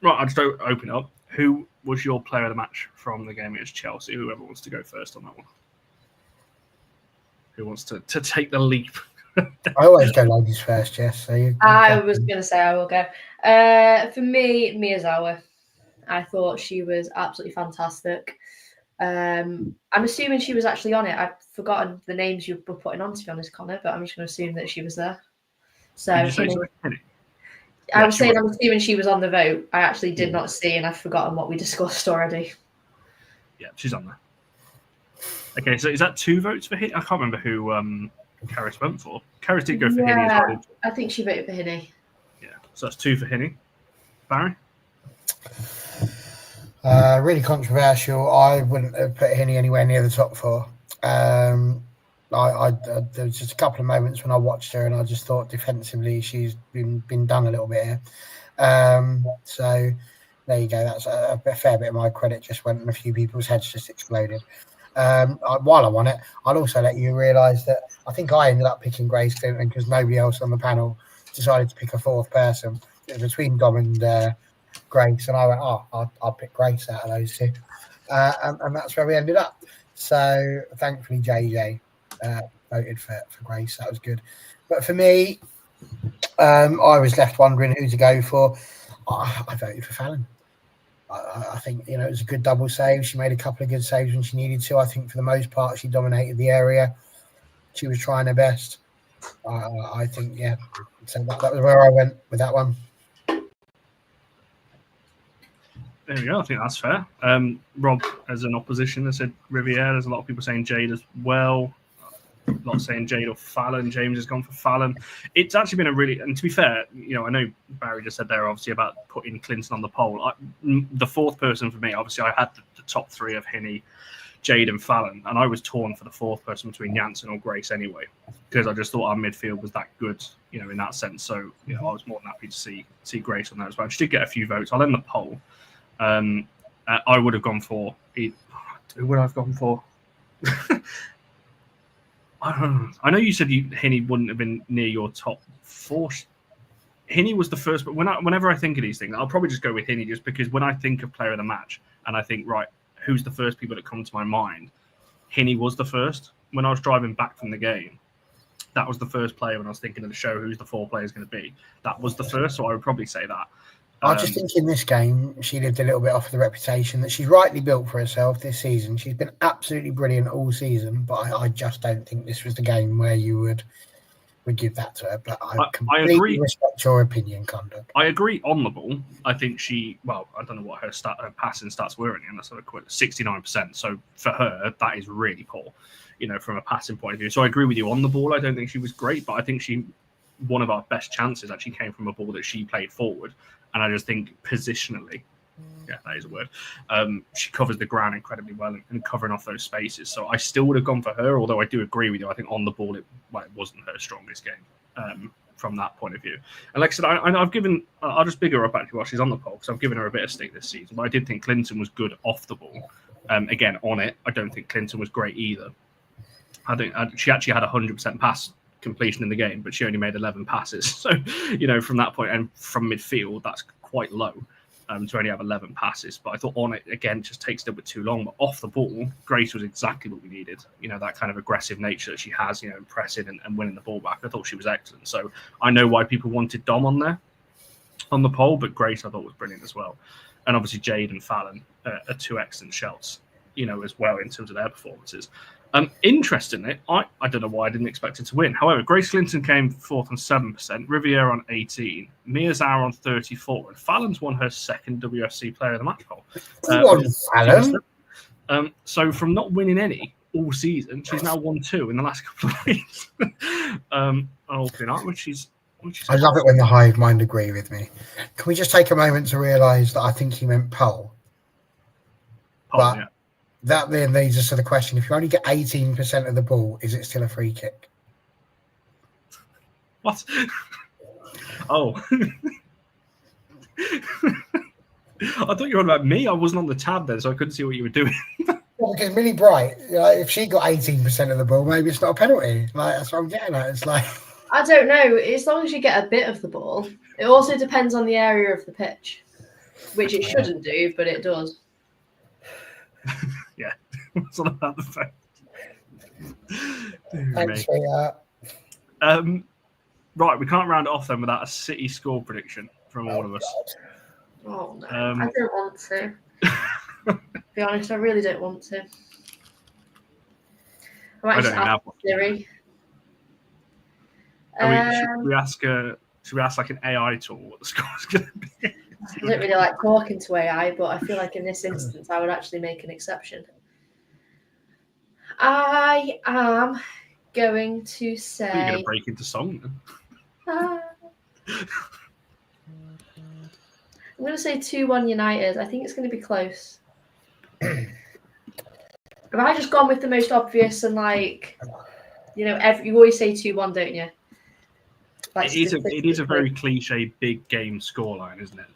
Right, I'll just open it up. Who was your player of the match from the game against Chelsea? Whoever wants to go first on that one. Who wants to take the leap? I always go ladies first, Jess. So I was going to say I will go. For me, Miyazawa. I thought she was absolutely fantastic. I'm assuming she was actually on it. I've forgotten the names you were putting on, to be honest, Connor, but I'm just going to assume that she was there. So I'm assuming she was on the vote. I actually did not see, and I've forgotten what we discussed already. Yeah, she's on there. Okay, so is that 2 votes for Hinny? I can't remember who Karis went for. Karis did go for Hinny as well. I think she voted for Hinny. Yeah, so that's 2 for Hinny. Barry? Really controversial. I wouldn't have put Hinny anywhere near the top 4. There was just a couple of moments when I watched her and I just thought defensively she's been done a little bit here. So there you go. That's a fair bit of my credit just went and a few people's heads just exploded. While I'm on it, I'll also let you realise that I think I ended up picking Grace Clinton because nobody else on the panel decided to pick a 4th person. It was between Dom and Grace, and I went, I'll pick Grace out of those 2. And that's where we ended up. So thankfully JJ voted for Grace. That was good. But for me, I was left wondering who to go for. I voted for Fallon. I think, it was a good double save. She made a couple of good saves when she needed to. I think for the most part, she dominated the area. She was trying her best. I think, So that was where I went with that one. There we go. I think that's fair. Rob, as an opposition, has said Riviere. There's a lot of people saying Jade as well. A lot saying Jade or Fallon. James has gone for Fallon. It's actually been a really, and to be fair, I know Barry just said there obviously about putting Clinton on the poll. The fourth person for me, obviously, I had the top three of Hinny, Jade, and Fallon, and I was torn for the fourth person between Janssen or Grace anyway, because I just thought our midfield was that good, in that sense. So, I was more than happy to see Grace on that as well. She did get a few votes. I'll end the poll. I would have gone for. Who would I have gone for? I don't know. I know you said Hinny wouldn't have been near your top four. Hinny was the first, but whenever I think of these things, I'll probably just go with Hinny just because when I think of player of the match and I think, right, who's the first people that come to my mind? Hinny was the first. When I was driving back from the game, that was the first player when I was thinking of the show, who's the four players going to be. That was the first, so I would probably say that. I just think in this game, she lived a little bit off of the reputation that she's rightly built for herself this season. She's been absolutely brilliant all season, but I just don't think this was the game where you would give that to her. But I completely agree. Respect your opinion, Conduct. I agree on the ball. I think I don't know what her passing stats were in, that's sort of quick, 69%. So for her, that is really poor, from a passing point of view. So I agree with you on the ball. I don't think she was great, but I think one of our best chances actually came from a ball that she played forward. And I just think positionally, yeah, that is a word. She covers the ground incredibly well and covering off those spaces. So I still would have gone for her, although I do agree with you. I think on the ball, it wasn't her strongest game from that point of view. And like I said, I'll just big her up actually while she's on the poll because I've given her a bit of stick this season. But I did think Clinton was good off the ball. Again, on it, I don't think Clinton was great either. I think she actually had 100% pass completion in the game, but she only made 11 passes. So, from that point and from midfield, that's quite low to only have 11 passes. But I thought on it, again, just takes a little bit too long. But off the ball, Grace was exactly what we needed. That kind of aggressive nature that she has, pressing and winning the ball back. I thought she was excellent. So I know why people wanted Dom on there on the poll, but Grace I thought was brilliant as well. And obviously Jade and Fallon are two excellent shouts, as well in terms of their performances. Interestingly, I don't know why I didn't expect her to win. However, Grace Clinton came fourth on 7%, Riviere on 18%, Mia Zhao on 34%, and Fallon's won her second WFC Player of the Match poll. So from not winning any all season, she's now won 2 in the last couple of weeks. Which is I love it when the hive mind agree with me. Can we just take a moment to realise that I think he meant poll? But yeah. That then leads us to the question: if you only get 18% of the ball, is it still a free kick? What? Oh. I thought you were on about me. I wasn't on the tab then, so I couldn't see what you were doing. Well, because Millie Bright, if she got 18% of the ball, maybe it's not a penalty. That's what I'm getting at. It's like, I don't know. As long as you get a bit of the ball, it also depends on the area of the pitch, which it shouldn't do, but it does. Yeah, it's all about the fact. Thanks for that. Right, we can't round it off then without a City score prediction from all of us. Oh no, I don't want to. To be honest, I really don't want to. I might just ask Siri. Should we ask like an AI tool what the score's going to be? I don't really like talking to AI, but I feel like in this instance, I would actually make an exception. I am going to say. You're going to break into song then. I'm going to say 2-1 United. I think it's going to be close. Have I just gone with the most obvious and you always say 2-1, don't you? It is a very cliche big game scoreline, isn't it?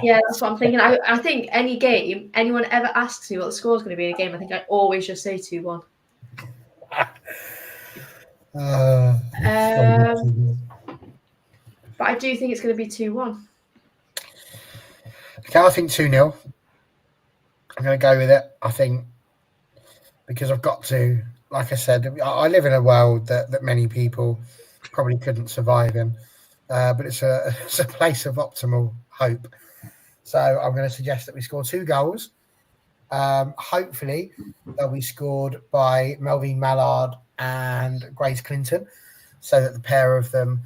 Yeah, that's what I'm thinking. I think any game, anyone ever asks me what the score is going to be in a game, I think I always just say 2-1. But I do think it's going to be 2-1. Okay, I think 2-0. I'm going to go with it. I think because I've got to, like I said, I live in a world that many people probably couldn't survive in, but it's a place of optimal hope. So I'm going to suggest that we score 2 goals. Hopefully they'll be scored by Melvin Mallard and Grace Clinton, so that the pair of them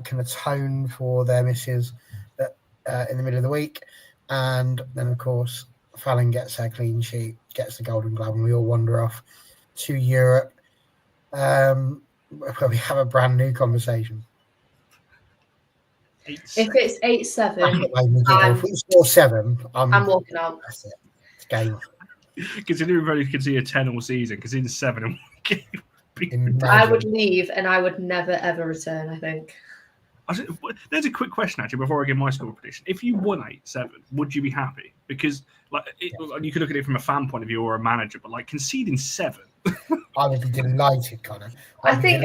can atone for their misses in the middle of the week. And then, of course, Fallon gets her clean sheet, gets the Golden Glove, and we all wander off to Europe where we have a brand new conversation. If it's 8-7, if we score 7, I'm walking out. That's it. It's game. Considering we can see a 10 all season, because in 7 I would leave and I would never ever return, I think. There's a quick question actually before I give my score prediction. If you won 8-7, would you be happy? Because you could look at it from a fan point of view or a manager, but like conceding 7. I would be delighted, Connor. I think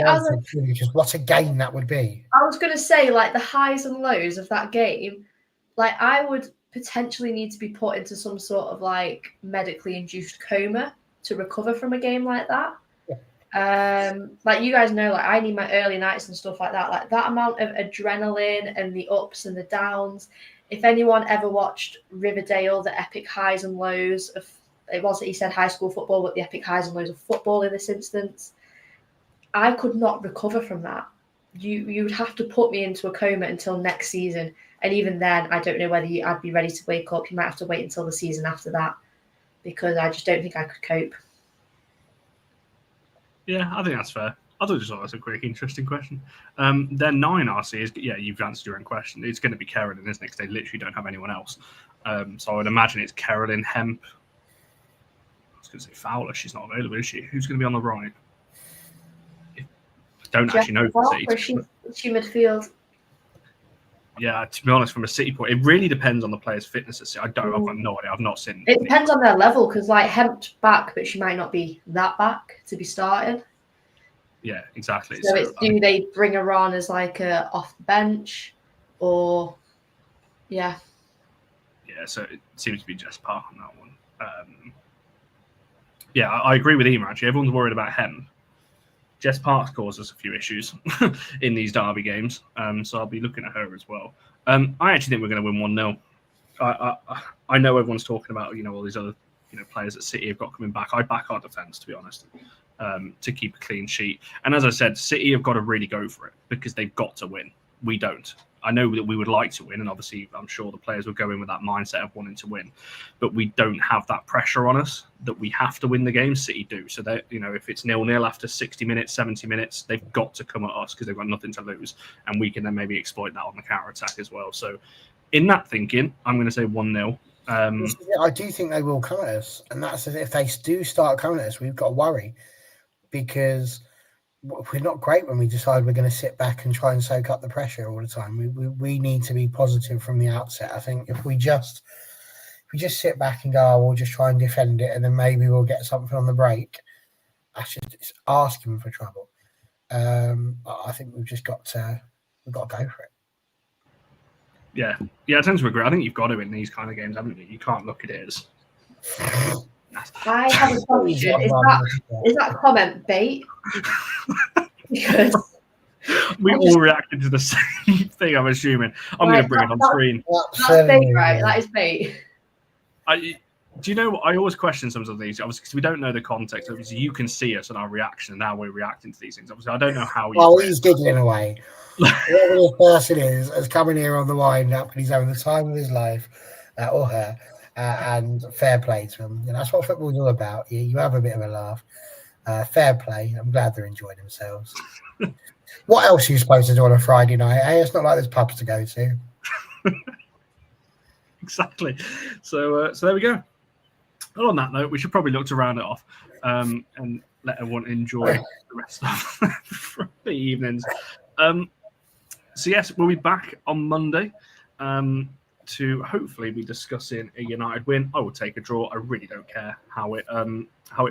just what a game that would be. I was going to say, like, the highs and lows of that game, like, I would potentially need to be put into some sort of like medically induced coma to recover from a game like that. Like, you guys know, like, I need my early nights and stuff like that. Like, that amount of adrenaline and the ups and the downs. If anyone ever watched Riverdale, the epic highs and lows of, it wasn't, he said high school football, but the epic highs and lows of football in this instance, I could not recover from that. You would have to put me into a coma until next season. And even then, I don't know whether I'd be ready to wake up. You might have to wait until the season after that, because I just don't think I could cope. Yeah, I think that's fair. I thought that was a quick, interesting question. Then 9 RC is, yeah, you've answered your own question. It's going to be Carolyn, isn't it? Because they literally don't have anyone else. So I would imagine it's Carolyn, Hemp. I was going to say Fowler. She's not available, is she? Who's going to be on the right? I don't actually know. Is she midfield? Yeah, to be honest, from a City point, it really depends on the player's fitness. I've got no idea. I've not seen. It depends on their level, because like Hemp's back, but she might not be that back to be started. Yeah, exactly. So it's, do they bring her on as like a off the bench, or yeah? Yeah, so it seems to be Jess Park on that one. Yeah, I agree with Ema, actually. Everyone's worried about Hemp. Jess Parks causes a few issues in these derby games, so I'll be looking at her as well. I actually think we're going to win 1-0. I know everyone's talking about all these other players that City have got coming back. I back our defence, to be honest, to keep a clean sheet. And as I said, City have got to really go for it because they've got to win. We don't. I know that we would like to win, and obviously I'm sure the players will go in with that mindset of wanting to win, but we don't have that pressure on us that we have to win the game. City do. So that if it's 0-0 after 60 minutes, 70 minutes, they've got to come at us because they've got nothing to lose, and we can then maybe exploit that on the counter attack as well. So in that thinking, I'm going to say 1-0. I do think they will come at us, and that's if they do start coming at us, we've got to worry, because we're not great when we decide we're going to sit back and try and soak up the pressure all the time. We need to be positive from the outset. I think if we just sit back and go, we'll just try and defend it, and then maybe we'll get something on the break, that's just asking for trouble. I think we've got to go for it. Yeah, I tend to agree. I think you've got to in these kind of games, haven't you? You can't look at it as. I have a question. Is that comment bait? Because we all reacted to the same thing, I'm assuming. I'm going to bring it on screen. That's bait, right? That is bait. Do you know what? I always question some of these, obviously, because we don't know the context. Obviously, you can see us and our reaction, and now we're reacting to these things. Obviously, I don't know how you. Well, he's giggling away. Whoever this person is coming here on the wind up, and he's having the time of his life, or her. And fair play to them. That's what football's all about. You have a bit of a laugh. Fair play. I'm glad they're enjoying themselves. What else are you supposed to do on a Friday night? Hey, it's not like there's pubs to go to. Exactly. So there we go. Well, on that note, we should probably look to round it off and let everyone enjoy the rest of the evenings. So yes, we'll be back on Monday. To hopefully be discussing a United win. I will take a draw. I really don't care how it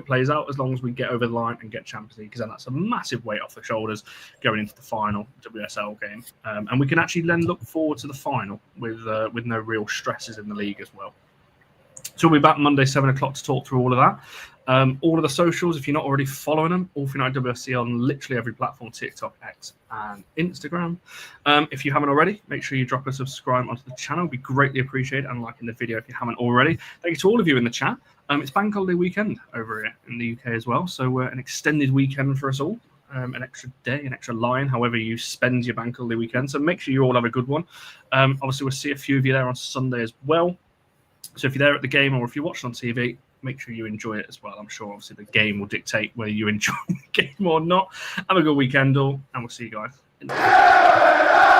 plays out, as long as we get over the line and get Champions League, because then that's a massive weight off the shoulders going into the final WSL game, and we can actually then look forward to the final with no real stresses in the league as well. So we'll be back Monday 7 o'clock to talk through all of that. All of the socials, if you're not already following them, All for United WFC on literally every platform, TikTok, X, and Instagram. If you haven't already, make sure you drop a subscribe onto the channel. It'd be greatly appreciated, and liking the video if you haven't already. Thank you to all of you in the chat. It's Bank Holiday weekend over here in the UK as well, so an extended weekend for us all. An extra day, an extra line, however you spend your Bank Holiday weekend. So make sure you all have a good one. Obviously, we'll see a few of you there on Sunday as well. So if you're there at the game, or if you're watching on TV, make sure you enjoy it as well. I'm sure obviously the game will dictate whether you enjoy the game or not. Have a good weekend all, and we'll see you guys in the